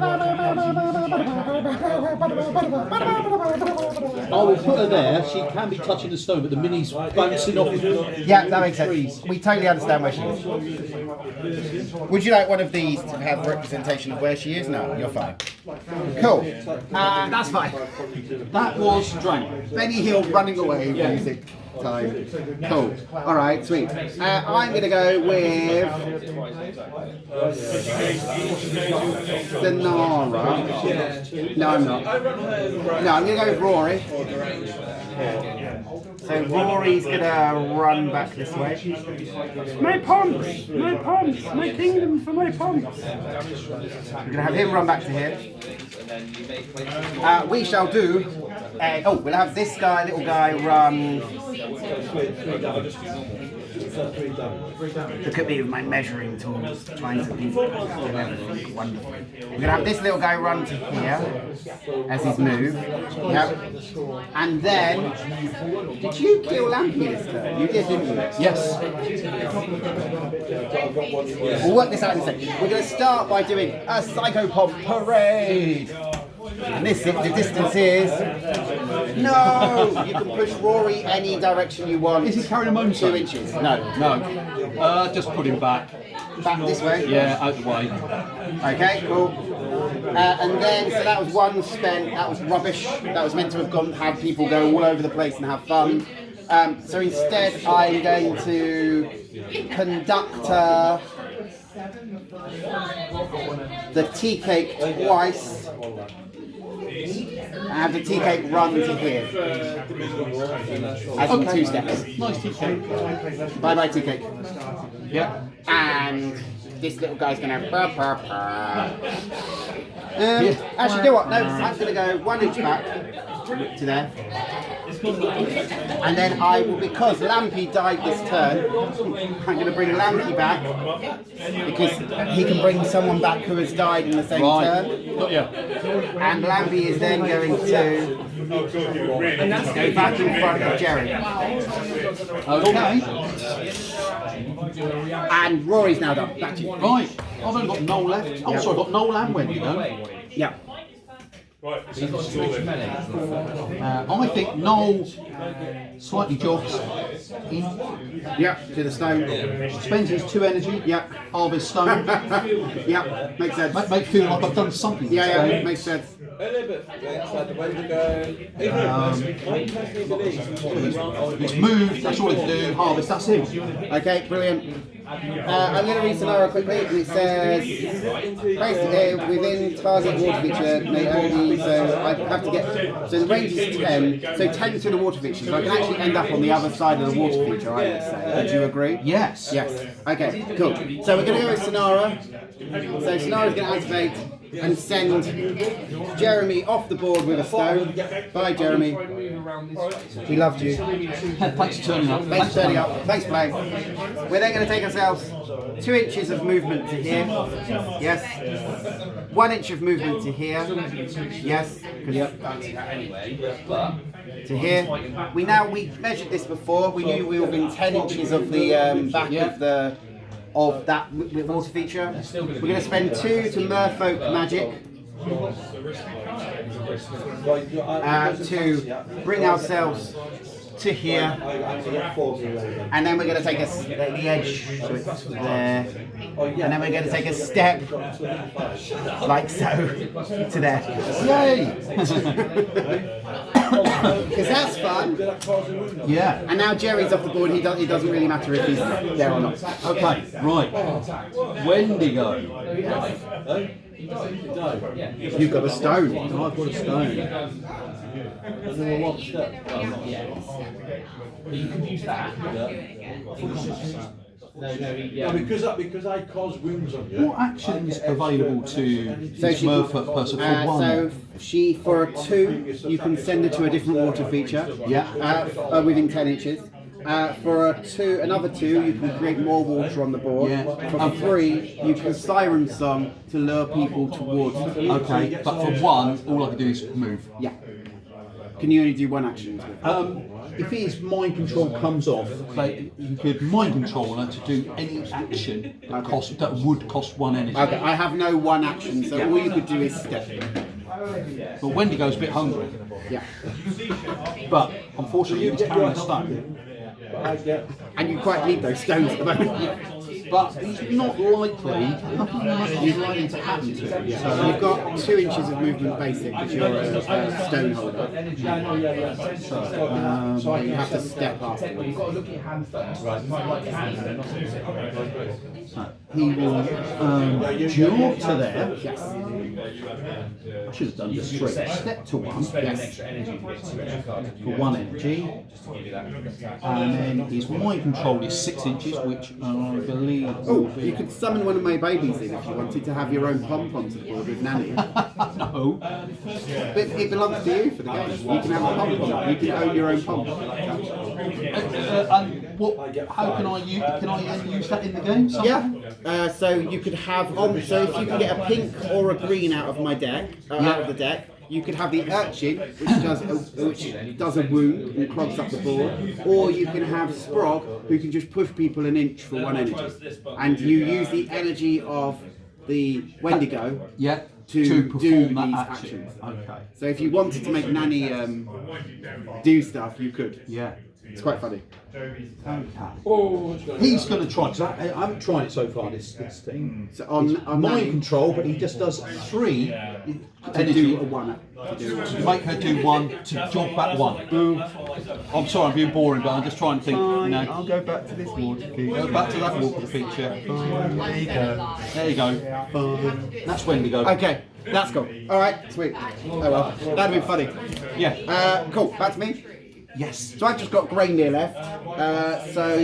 will put her there. She can be touching the stone, but the mini's bouncing off. Yeah, that makes sense. We totally understand where she is. Would you like one of these to have representation of where she is? No, you're fine. Cool. That's fine. That was Drayner. Benny Hill running away. Music time. Cool. All right, sweet. I'm going to go with Sen'Ara. No, I'm not. No, I'm going to go with Roary. So Roary's going to run back this way. My pumps! My pumps! My kingdom for my pumps! We're going to have him run back to here. We shall do... we'll have this guy, little guy, run... Look at me with my measuring tools, trying to do everything wonderful. We're going to have this little guy run to here, as his move. Yep. And then, did you kill Lampy this turn? You did, didn't you? Yes. We'll work this out in a second. We're going to start by doing a Pyschopomp parade. And this, the distance is... No! You can push Roary any direction you want. Is he carrying a Moonstone? 2 inches. No. No. Just put him back. Back this way? Yeah, out the way. Okay, cool. And then, so that was 1 spent, that was rubbish. That was meant to have had people go all over the place and have fun. So instead, I'm going to conduct the tea cake twice. I have the tea cake run to here. As in 2 steps. Nice tea cake. Bye bye tea cake. Yeah. And this little guy's gonna actually, do you know what? No, I'm gonna go 1 inch back to there. And then I will, because Lampy died this turn, I'm going to bring Lampy back because he can bring someone back who has died in the same turn. Got ya. And Lampy is then going to go back in front of Jerry. Okay. And Rory's now done. Back to you. Right. I've only got Gnoll left. Oh, sorry, I've got Gnoll and Wendigo. Yeah. Right, so what's your then? I think Gnoll slightly jogs in. Yeah, to the stone. Spends his 2 energy. Yeah. Harvest stone. Yeah, makes sense. Make feel like I've done something. Yeah, makes sense. It's moved. That's all it can do. Harvest. That's him. Okay, brilliant. I'm going to read Sen'Ara quickly, and it says, basically, within target water feature, may only, so I have to get, so the range is 10, so 10 to the water feature, so I can actually end up on the other side of the water feature, I would say. Would you agree? Yes. Yes. Okay, cool. So we're going to go with Sen'Ara. So Sen'Ara's going to activate and send Jeremy off the board with a stone. Bye, Jeremy. We loved you. Thanks for turning up. Thanks for turning up. Thanks for playing. We're then going to take ourselves 2 inches of movement to here. Yes. 1 inch of movement to here. Yes. To here. We measured this before. We knew we were within 10 inches of the back of that water feature. We're going to spend 2 to Merfolk magic to bring ourselves to here, and then we're going to take the edge, so it's there, and then we're going to take a step like so to there. Yay! Because that's fun. Yeah. And now Jerry's off the board. It doesn't really matter if he's there or not. Okay. Right. Wendigo. You've got a stone. I've got a stone. You can use that. No, because I cause wounds on you. What actions available to this Merfolk person for 1? So for a 2, you can send her to a different water feature. Yeah. Within 10 inches. For another 2, you can create more water on the board. Yeah. For 3, you can siren song to lure people towards you. Okay, but for 1, all I can do is move. Yeah. Can you only do 1 action? If his mind control comes off, you could mind control her to do any action that would cost 1 energy. Okay, I have no 1 action, so all you could do is step. But Wendigo's a bit hungry. Yeah. But unfortunately, he's carrying a stone. And you quite need those stones at the moment. But he's not likely, nothing much is likely to happen to him. So you've got 2 inches of movement basic because you're a stone holder. So you have to step up. You've got to look at your hand first. Right. You might like your hand and then not use it. He will jog to there. Yes. I should have done this straight. Step to 1. Yes. For 1 energy. And then his mind control is 6 inches, which I believe. Oh, you could summon one of my babies in if you wanted to have your own pom-pom to the board with Nanny. No. But it belongs to you for the game. You can have a pom-pom. You can own your own pom-pom. And how can I use that in the game? Somehow? Yeah. So you could have so if you can get a pink or a green out of my deck, out of the deck, you could have the urchin, which does a wound and clogs up the board, or you can have Sprog, who can just push people an inch for 1 energy, and you use the energy of the Wendigo to perform these actions. Okay. So if you wanted to make Nanny do stuff, you could. Yeah. It's quite funny. He's going to try, because I haven't tried it so far, this thing. So on mind Nanny, control, but he just does 3 to energy do a 1. to make her do 1, to jog back 1. I'm sorry, I'm being boring, but I'm just trying to think. I'll go back to this water feature. Go back to that water feature. There you go. There you go. That's Wendigo. Okay, that's cool. All right, sweet. Oh well, that'd be funny. Yeah. Cool. Back to me. Yes. So I've just got Greymair left. So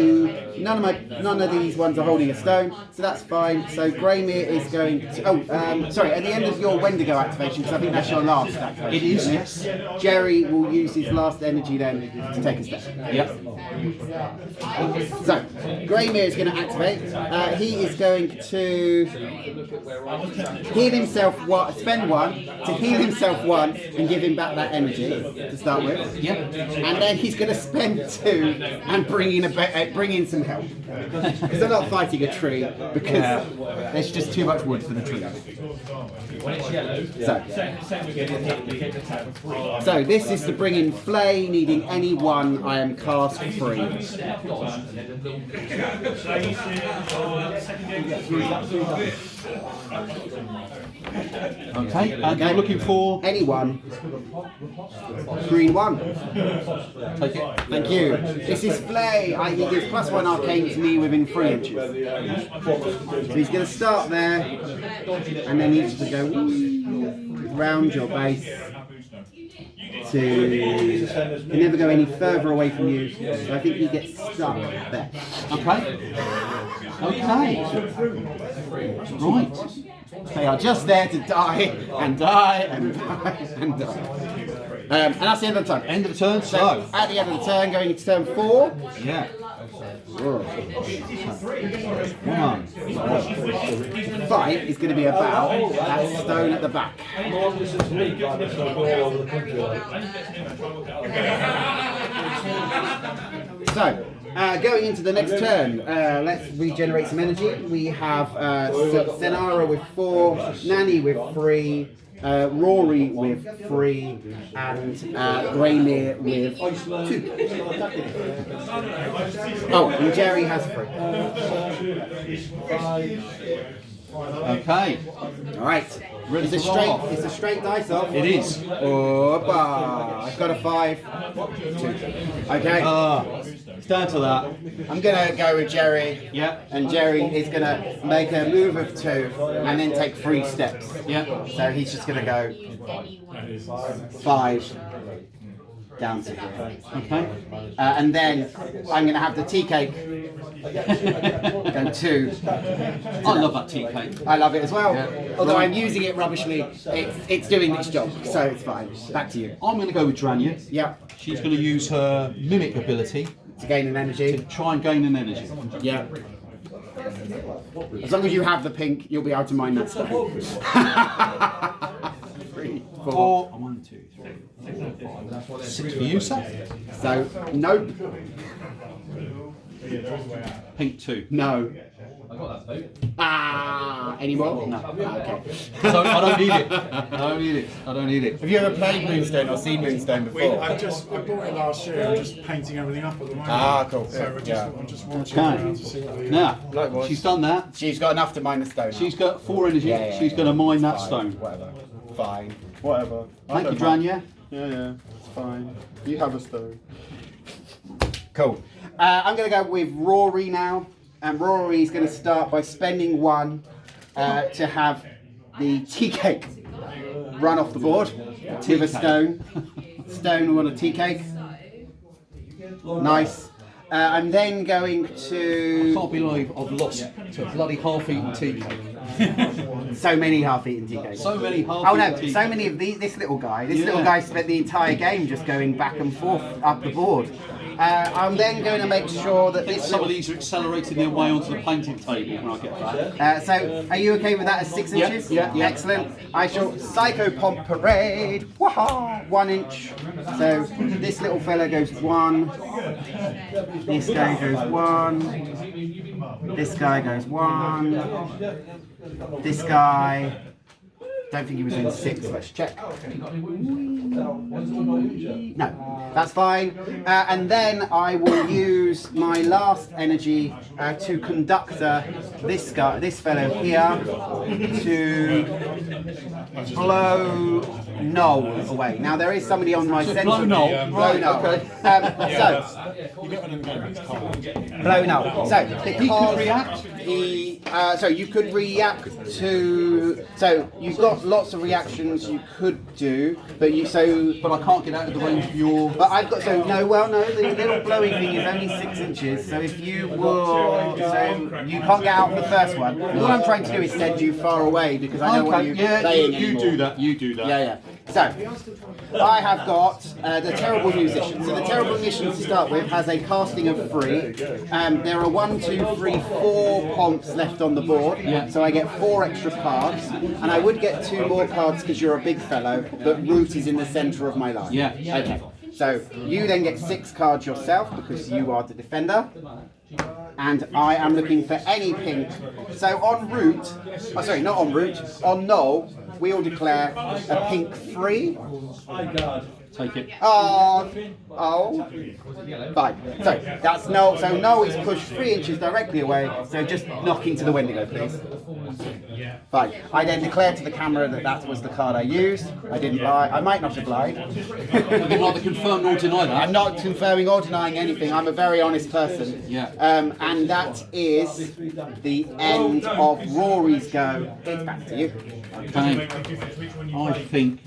none of these ones are holding a stone, so that's fine. So Greymair is going to. Sorry. At the end of your Wendigo activation, because I think that's your last activation. It is. Yes. Jerry will use his last energy then to take a step. Yep. So Greymair is going to activate. He is going to heal himself. Spend 1 to heal himself 1 and give him back that energy to start with. Yep. And and then he's going to spend 2 and bring in some help. Because they're not fighting a tree because there's just too much wood for the tree. So this is to bring in Flay, needing any one I am cast free. Okay, and you're looking for anyone. Green 1. Take it. Thank you. This is Flay. He gives +1 arcane to me within 3 inches. So he's going to start there, and then he's to go round your base to can never go any further away from you. So I think he gets stuck there. Okay. Right. They are just there to die and die and die and die. And that's the end of the turn. End of the turn. So at the end of the turn, going into turn 4. Yeah. 1. Fight is going to be about that stone at the back. So, going into the next turn, let's regenerate some energy. We have Sen'Ara with 4, Nanny with 3, Roary with 3, and Greymair with 2. Oh, and Jerry has 3. Okay. Alright. It's a straight dice off. It is. Opa. I've got a 5. 2. Okay. It's down to that. I'm gonna go with Jerry. Yeah. And Jerry is gonna make a move of 2 and then take 3 steps. Yeah. So he's just gonna go 5 down to here. Okay. And then I'm gonna have the tea cake go 2. I love that tea cake. I love it as well. Yeah. Although I'm using it rubbishly, it's doing its job, so it's fine. Back to you. I'm going to go with Drayner. Yeah. She's going to use her mimic ability to gain an energy. To try and gain an energy. Yeah. As long as you have the pink, you'll be able to mine that stone. 3, 4. 1, 2, 3, 4, 5. 6 for you, sir. So, nope. Pink 2. No. Any more? No. Okay. So I don't need it. I don't need it. Have you ever played Moonstone or seen Moonstone before? I bought it last year. I'm just painting everything up at the moment. Cool. So I'm just watching around to see what the... Now, she's done that. She's got enough to mine the stone. She's got 4 energy. She's going to mine that stone. Whatever. Fine. Whatever. Thank you, Drayner. Yeah, it's fine. You have a stone. Cool. I'm going to go with Roary now. And Roary is going to start by spending 1 to have the tea cake run off the board with a stone. Stone on a tea cake. Nice. I'm then going to... I can't believe I've lost to a bloody half-eaten tea cake. So many half-eaten tea cakes. So many half-eaten tea cakes. So many of these. This little guy. This little guy spent the entire game just going back and forth up the board. I'm then going to make sure that some of these are accelerating their way onto the painting table when I get back. So, are you okay with that as 6 inches? Yeah. Excellent. I shall Pyschopomp parade. Waha! 1 inch. So this little fella goes 1. This guy goes 1. This guy goes 1. This guy. Don't think he was in 6. Let's check. No, that's fine. And then I will use my last energy to conductor this guy, this fellow here, to blow Gnoll away. Now there is somebody on my centre. Blow Gnoll. Blow Gnoll. Okay. Blow Gnoll. So because so you could react to. So you've got lots of reactions you could do, but I can't get out of the range of your... But I've got, the little blowing thing is only 6 inches, so if you were, so you can't get out the first one. What I'm trying to do is send you far away, because I don't want you playing anymore. You do that. Yeah. So, I have got the Terrible Musician. So the Terrible Musician to start with has a casting of 3. There are 1, 2, 3, 4 pomps left on the board, so I get 4 extra cards, and I would get 2 more cards because you're a big fellow, but Rwut is in the centre of my line. Yeah. Okay. So you then get 6 cards yourself because you are the defender. And I am looking for any pink. So on Rwut, oh sorry, not on Rwut, on Gnoll, we all declare a pink 3. Take it. Oh, fine. So that's Gnoll. So Gnoll is pushed 3 inches directly away. So just knock into the Wendigo, please. Fine. I then declared to the camera that that was the card I used. I didn't lie. I might not have lied. You didn't like to confirm nor deny that. I'm not confirming or denying anything. I'm a very honest person. Yeah. And that is the end of Roary's go. It's back to you. Okay. I think.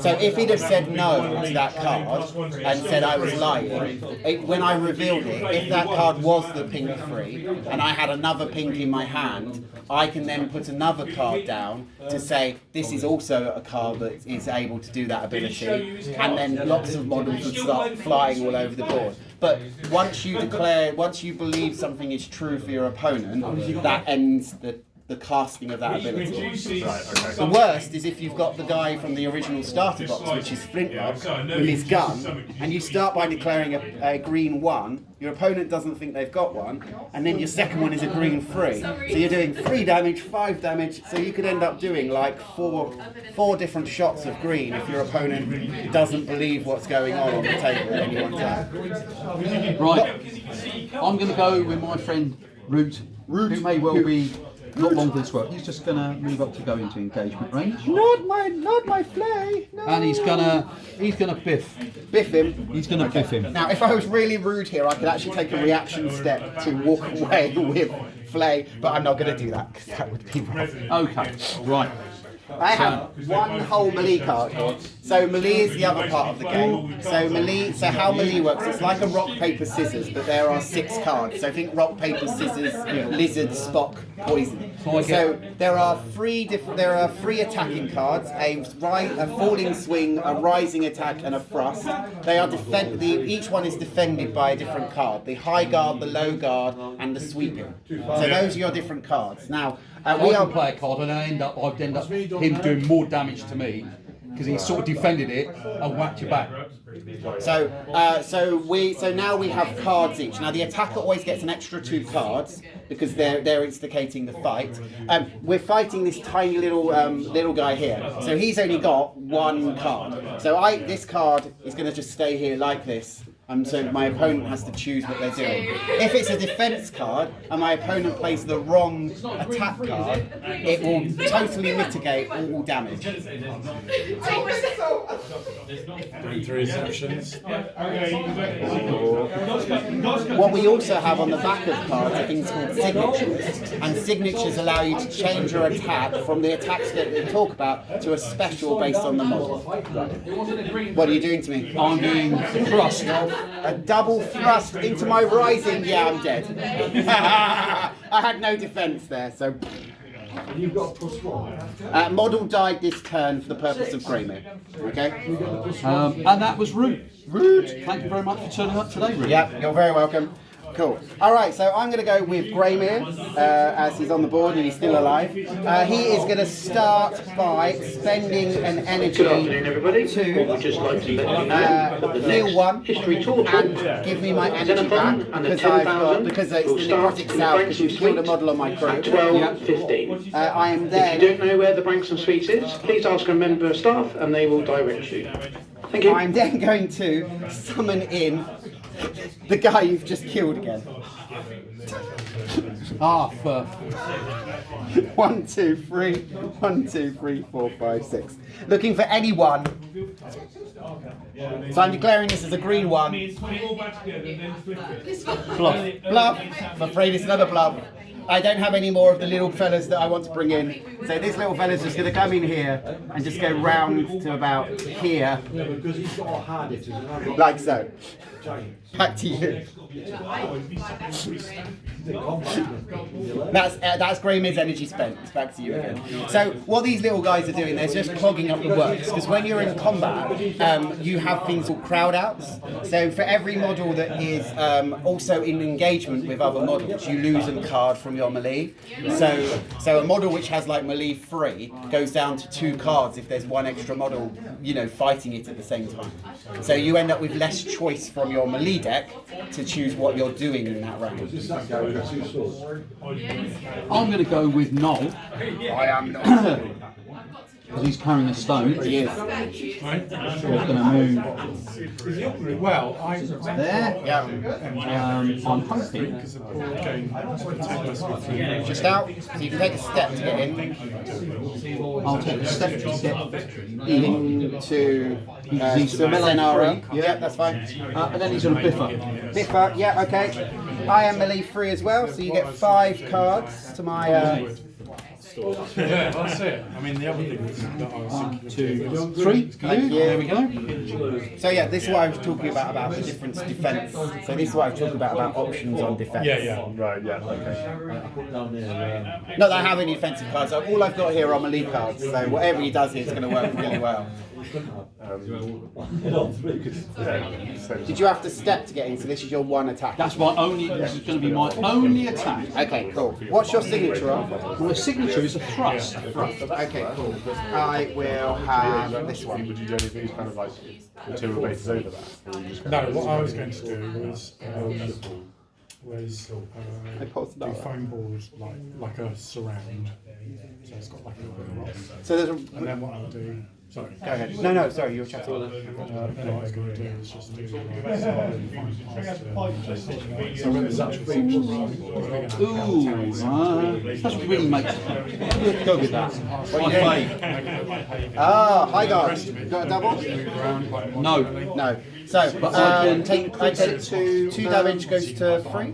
So if he'd have said no to that card and said I was lying, when I revealed it, if that card was the pink 3 and I had another pink in my hand, I can then put another card down to say this is also a card that is able to do that ability, and then lots of models would start flying all over the board. But once you believe something is true for your opponent, that ends the casting of that ability. The worst is if you've got the guy from the original starter box, which is Flintlock, with his gun, and you start by declaring a green 1, your opponent doesn't think they've got one, and then your second one is a green 3. So you're doing 3 damage, 5 damage, so you could end up doing like four different shots of green if your opponent doesn't believe what's going on the table at any one time. Right. I'm going to go with my friend Rwut, who may well be not long for this work. He's just going to move up to go into engagement range. Not my flay. No. And he's gonna biff him. He's gonna biff him. Now, if I was really rude here, I could actually take a reaction step to walk away with flay, but I'm not going to do that because that would be wrong. Okay, right. I have one whole melee card here. So melee is the other part of the game. So how melee works, it's like a rock, paper, scissors, but there are 6 cards. So think rock, paper, scissors, lizard, Spock, poison. So there are 3 attacking cards, a falling swing, a rising attack, and a thrust. They are each one is defended by a different card. The high guard, the low guard, and the sweeping. So those are your different cards. Now, we can play a card and I'd end up him doing more damage to me because he sort of defended it and whacked you back. So now we have cards each. Now the attacker always gets an extra 2 cards because they're instigating the fight. We're fighting this tiny little guy here. So he's only got 1 card. So this card is going to just stay here like this. So my opponent has to choose what they're doing. If it's a defense card and my opponent plays the wrong attack card, it will totally mitigate all damage. What we also have on the back of cards are things called signatures, and signatures allow you to change your attack from the attacks that we talk about to a special based on the model. What are you doing to me? I'm doing thrust. A double thrust into my rising. Yeah, I'm dead. I had no defense there, so. You've got a +1. Model died this turn for the purpose of Greymair. Okay? And that was Rwut. Rwut, thank you very much for turning up today, Rwut. Yeah, you're very welcome. Cool. All right, so I'm going to go with Greymair as he's on the board and he's still alive. He is going to start by spending an energy to heal 1 and give me my energy back because it's the necrotic south because you've killed a model on my crew. 12:15. I am then. If you don't know where the Branks and Sweets is, please ask a member of staff and they will direct you. Thank you. I'm then going to summon in the guy you've just killed again. For 1, 2, 3. 1, 2, 3, 4, 5, 6. Looking for any 1. So I'm declaring this as a green 1. Bluff. Bluff. I'm afraid it's another bluff. I don't have any more of the little fellas that I want to bring in. So this little fella's just going to come in here and just go round to about here. Because he's got a hard hit, like so. Back to you. That's Greymair's energy spent. It's back to you again. So what these little guys are doing, they're just clogging up the works, because when you're in combat, you have things called crowd outs. So for every model that is also in engagement with other models, you lose a card from your melee. So a model which has like melee 3 goes down to 2 cards if there's one extra model, you know, fighting it at the same time. So you end up with less choice from your melee deck to choose what you're doing in that round. I'm going to go with Gnoll. I am not. Because he's carrying a stone. He is. So he's going to move Well, there. Yeah. I'm hoping. Just out. So you can take a step to get in. I'll take a step to get Into Sen'Ara. Yeah, that's fine. and then he's going to biffer. Biffer, yeah, okay. I am melee 3 as well, so you get 5 cards to my. yeah, that's it. I mean, the other thing that I was thinking. 1, 2, 3. There we go. So yeah, this is what I was talking about the different defence. So this is what I was talking about options on defence. Yeah. Right, yeah, okay. Not that I have any defensive cards. So all I've got here are melee cards. So whatever he does here is going to work really well. Did you have to step to get in? So this is your one attack. This is going to be my only attack. Okay, cool. What's your signature on? My signature is a thrust. Okay, cool. I will have this one. Would you do anything kind of like material bases over that? Or you just No, what I was going to do was do foam board like a surround. So it's got like a little bit of rock. So there's a. And then what I'll do. Sorry. Go ahead. No, sorry, you were chatting. What I was going to do is just do so whether it's actual Ooh, that really makes it. Go with that. My fave. Ah, high guard. Got a double? No. No. So, I take 2 damage goes to 3?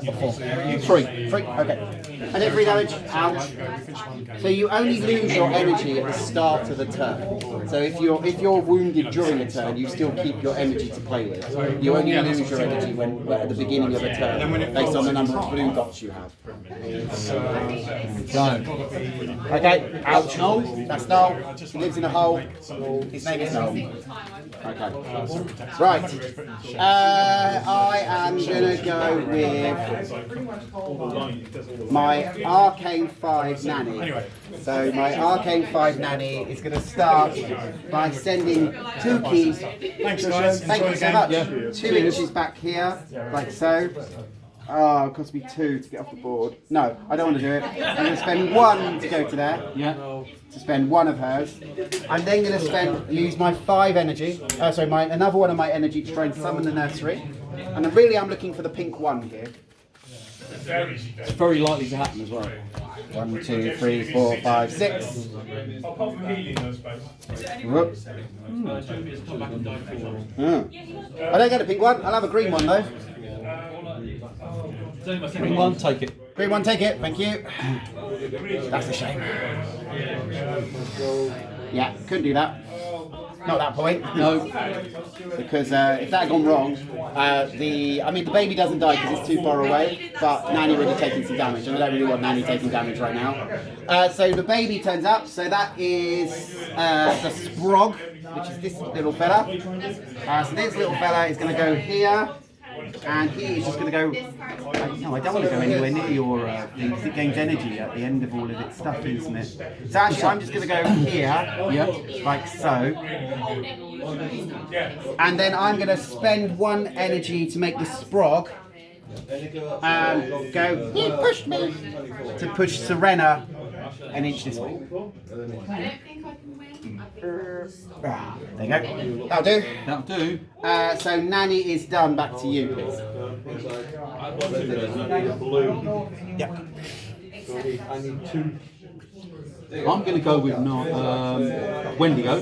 Or 4? 3. Okay. And then 3 damage. Ouch. So you only lose your energy at the start of the turn. So if you're wounded during a turn, you still keep your energy to play with. You only lose your energy when at the beginning of a turn, based on the number of blue dots you have. Okay. Ouch. Gnoll. That's Gnoll. He lives in a hole. His name is Gnoll. Okay. Right. I am gonna go with my Arcane 5 Nanny. So my Arcane 5 Nanny is going to start by sending 2 keys. Thanks, guys. Thank you so much. 2 inches back here, like so. Oh, it cost me 2 to get off the board. No, I don't want to do it. I'm going to spend 1 to go to there. Yeah. To spend 1 of hers. I'm then going to use my 5 energy. Another one of my energy to try and summon the nursery. And I'm looking for the pink 1 here. It's very likely to happen as well. 1, 2, 3, 4, 5, 6. Whoop. I don't get a pink 1. I'll have a green 1 though. Green 1, take it. Green 1, take it. Thank you. That's a shame. Yeah, couldn't do that. Not at that point. No. Because if that had gone wrong, the baby doesn't die because it's too far away, but Nanny would have taken some damage, and I don't really want Nanny taking damage right now. So the baby turns up, so that is the Sprog, which is this little fella. So this little fella is going to go here, and he is just going to go. No, I don't want to go anywhere near your thing because it gains energy at the end of all of its stuff, isn't it? So actually, I'm just going to go here, like so. And then I'm going to spend 1 energy to make the Sprog and go, he pushed me, to push Serena an inch this way. I don't think I can win. There you go. That'll do. That'll do. So Nanny is done. Back to you, please. Yep. I need 2. I'm going to go with Wendigo.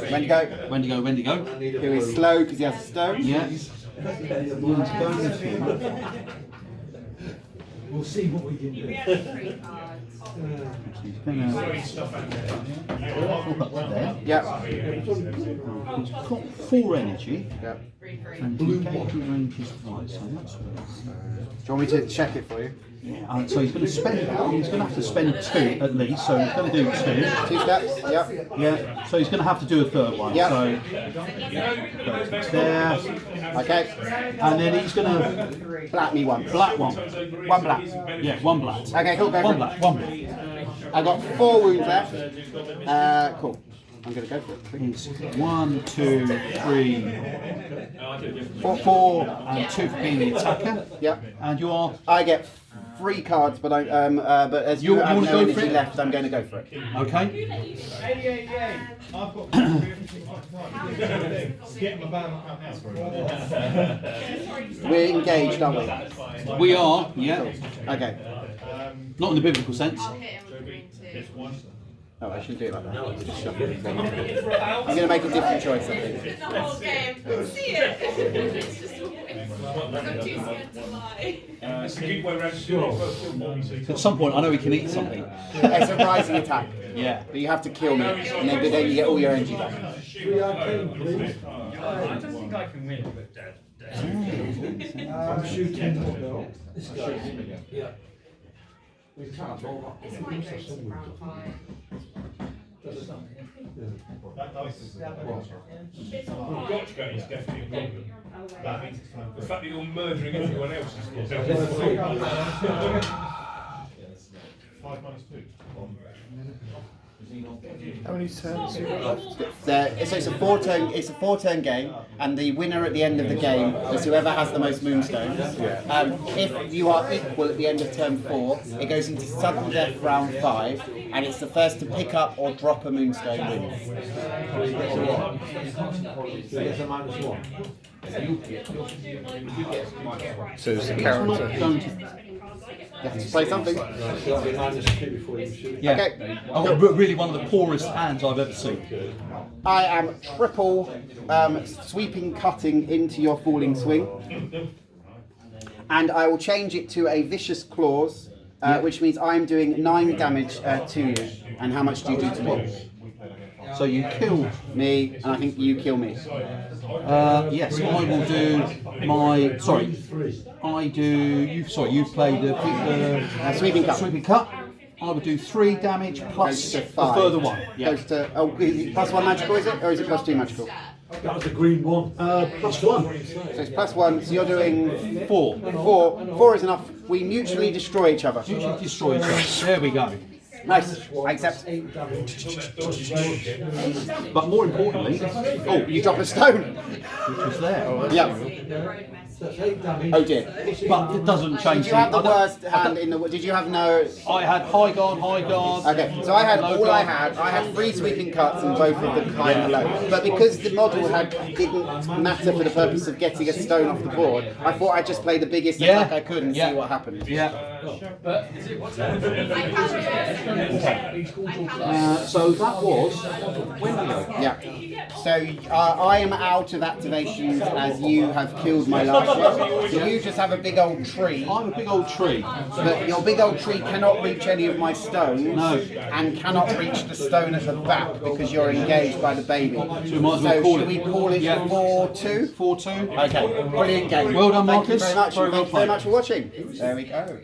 Wendigo. Who is slow because he has a stone. Yes. We'll see what we can do. Yeah. He's got 4 energy. Yep. And he range is right, so that's Do you want me to check it for you? yeah. So he's going to spend. He's going to have to spend 2 at least. So he's going to do 2. 2 steps. Yep. Yeah. So he's going to have to do a 3rd one. Yep. So there. Okay. And then he's going to Black me one. black one. 1 black. Yeah, 1 black. Okay, cool. Go for One it. black. 1 black. I've got 4 wounds left. Cool. I'm going to go for it. It's 1, 2, 3, 4, and 2 for being the attacker. Yep. And you are. I get 3 cards, but but as you have wanna no go for energy it? left, I'm going to go for it. Okay. We're engaged, aren't we? We are. Yeah. Okay. Not in the biblical sense. I'll hit him with green too. Oh, I shouldn't do it like that. Just shuffle it. I'm going to make a different choice, I think. The whole game. See it. It's just always. I'm too scared to lie. It's a good way around to do it. At some point, I know we can eat something. It's a rising attack. Yeah. But you have to kill me, and then you get all your energy back. I don't think I can win with dead. I'm shooting now. Yeah. We can't roll up. It's quite close to round 5. We've got to go, it's definitely a problem. The fact that you're murdering everyone else is definitely a problem. 5 minus 2. How many turns have you got left? So it's a 4-turn game, and the winner at the end of the game is whoever has the most Moonstones. If you are equal at the end of turn 4, it goes into sudden death round 5, and it's the first to pick up or drop a Moonstone wins. There's a -1. So it's a character. You have to play something. So that'll be -2 before you shoot. Yeah. Okay. I've got really one of the poorest hands I've ever seen. I am triple sweeping cutting into your falling swing, and I will change it to a vicious claws, which means I'm doing 9 damage to you. And how much do you do to me? So you kill. Me, and I think you kill me. Yes, I will do my. Sorry, I do. You. Sorry, you played the Sweeping cut. Sweeping cut. I would do 3 damage plus Goes to a 5. further 1. Yeah. Goes to is it +1 magical, is it, or is it +2 magical? That was the green one. Plus 1. So it's +1. So you're doing 4. 4 is enough. We mutually destroy each other. You should destroy each other. There we go. Nice. I accept. But more importantly, Oh, you drop a stone. which was there. Yeah. That's 8 damage. Oh dear. But it doesn't change. Did you have the I don't- worst hand in the? Did you have no? I had high guard, high guard. Okay, so I had low all I guard. had 3 sweeping cuts and both of them kind of low. But because the model didn't matter for the purpose of getting a stone off the board, I thought I'd just play the biggest Yeah. attack I could and Yeah. see what happened. Yeah. I can't. So that was Wendigo. Yeah. So I am out of activations as you have killed my last one. So you just have a big old tree. I'm a big old tree. But your big old tree cannot reach any of my stones. No. And cannot reach the stone at the back because you're engaged by the baby. So we might as well call should it. we call it Yeah. 4-2? 4-2. Okay, brilliant game. Well done, Thank you Marcus. very much. Very well Thank you very played. much for watching. There we go.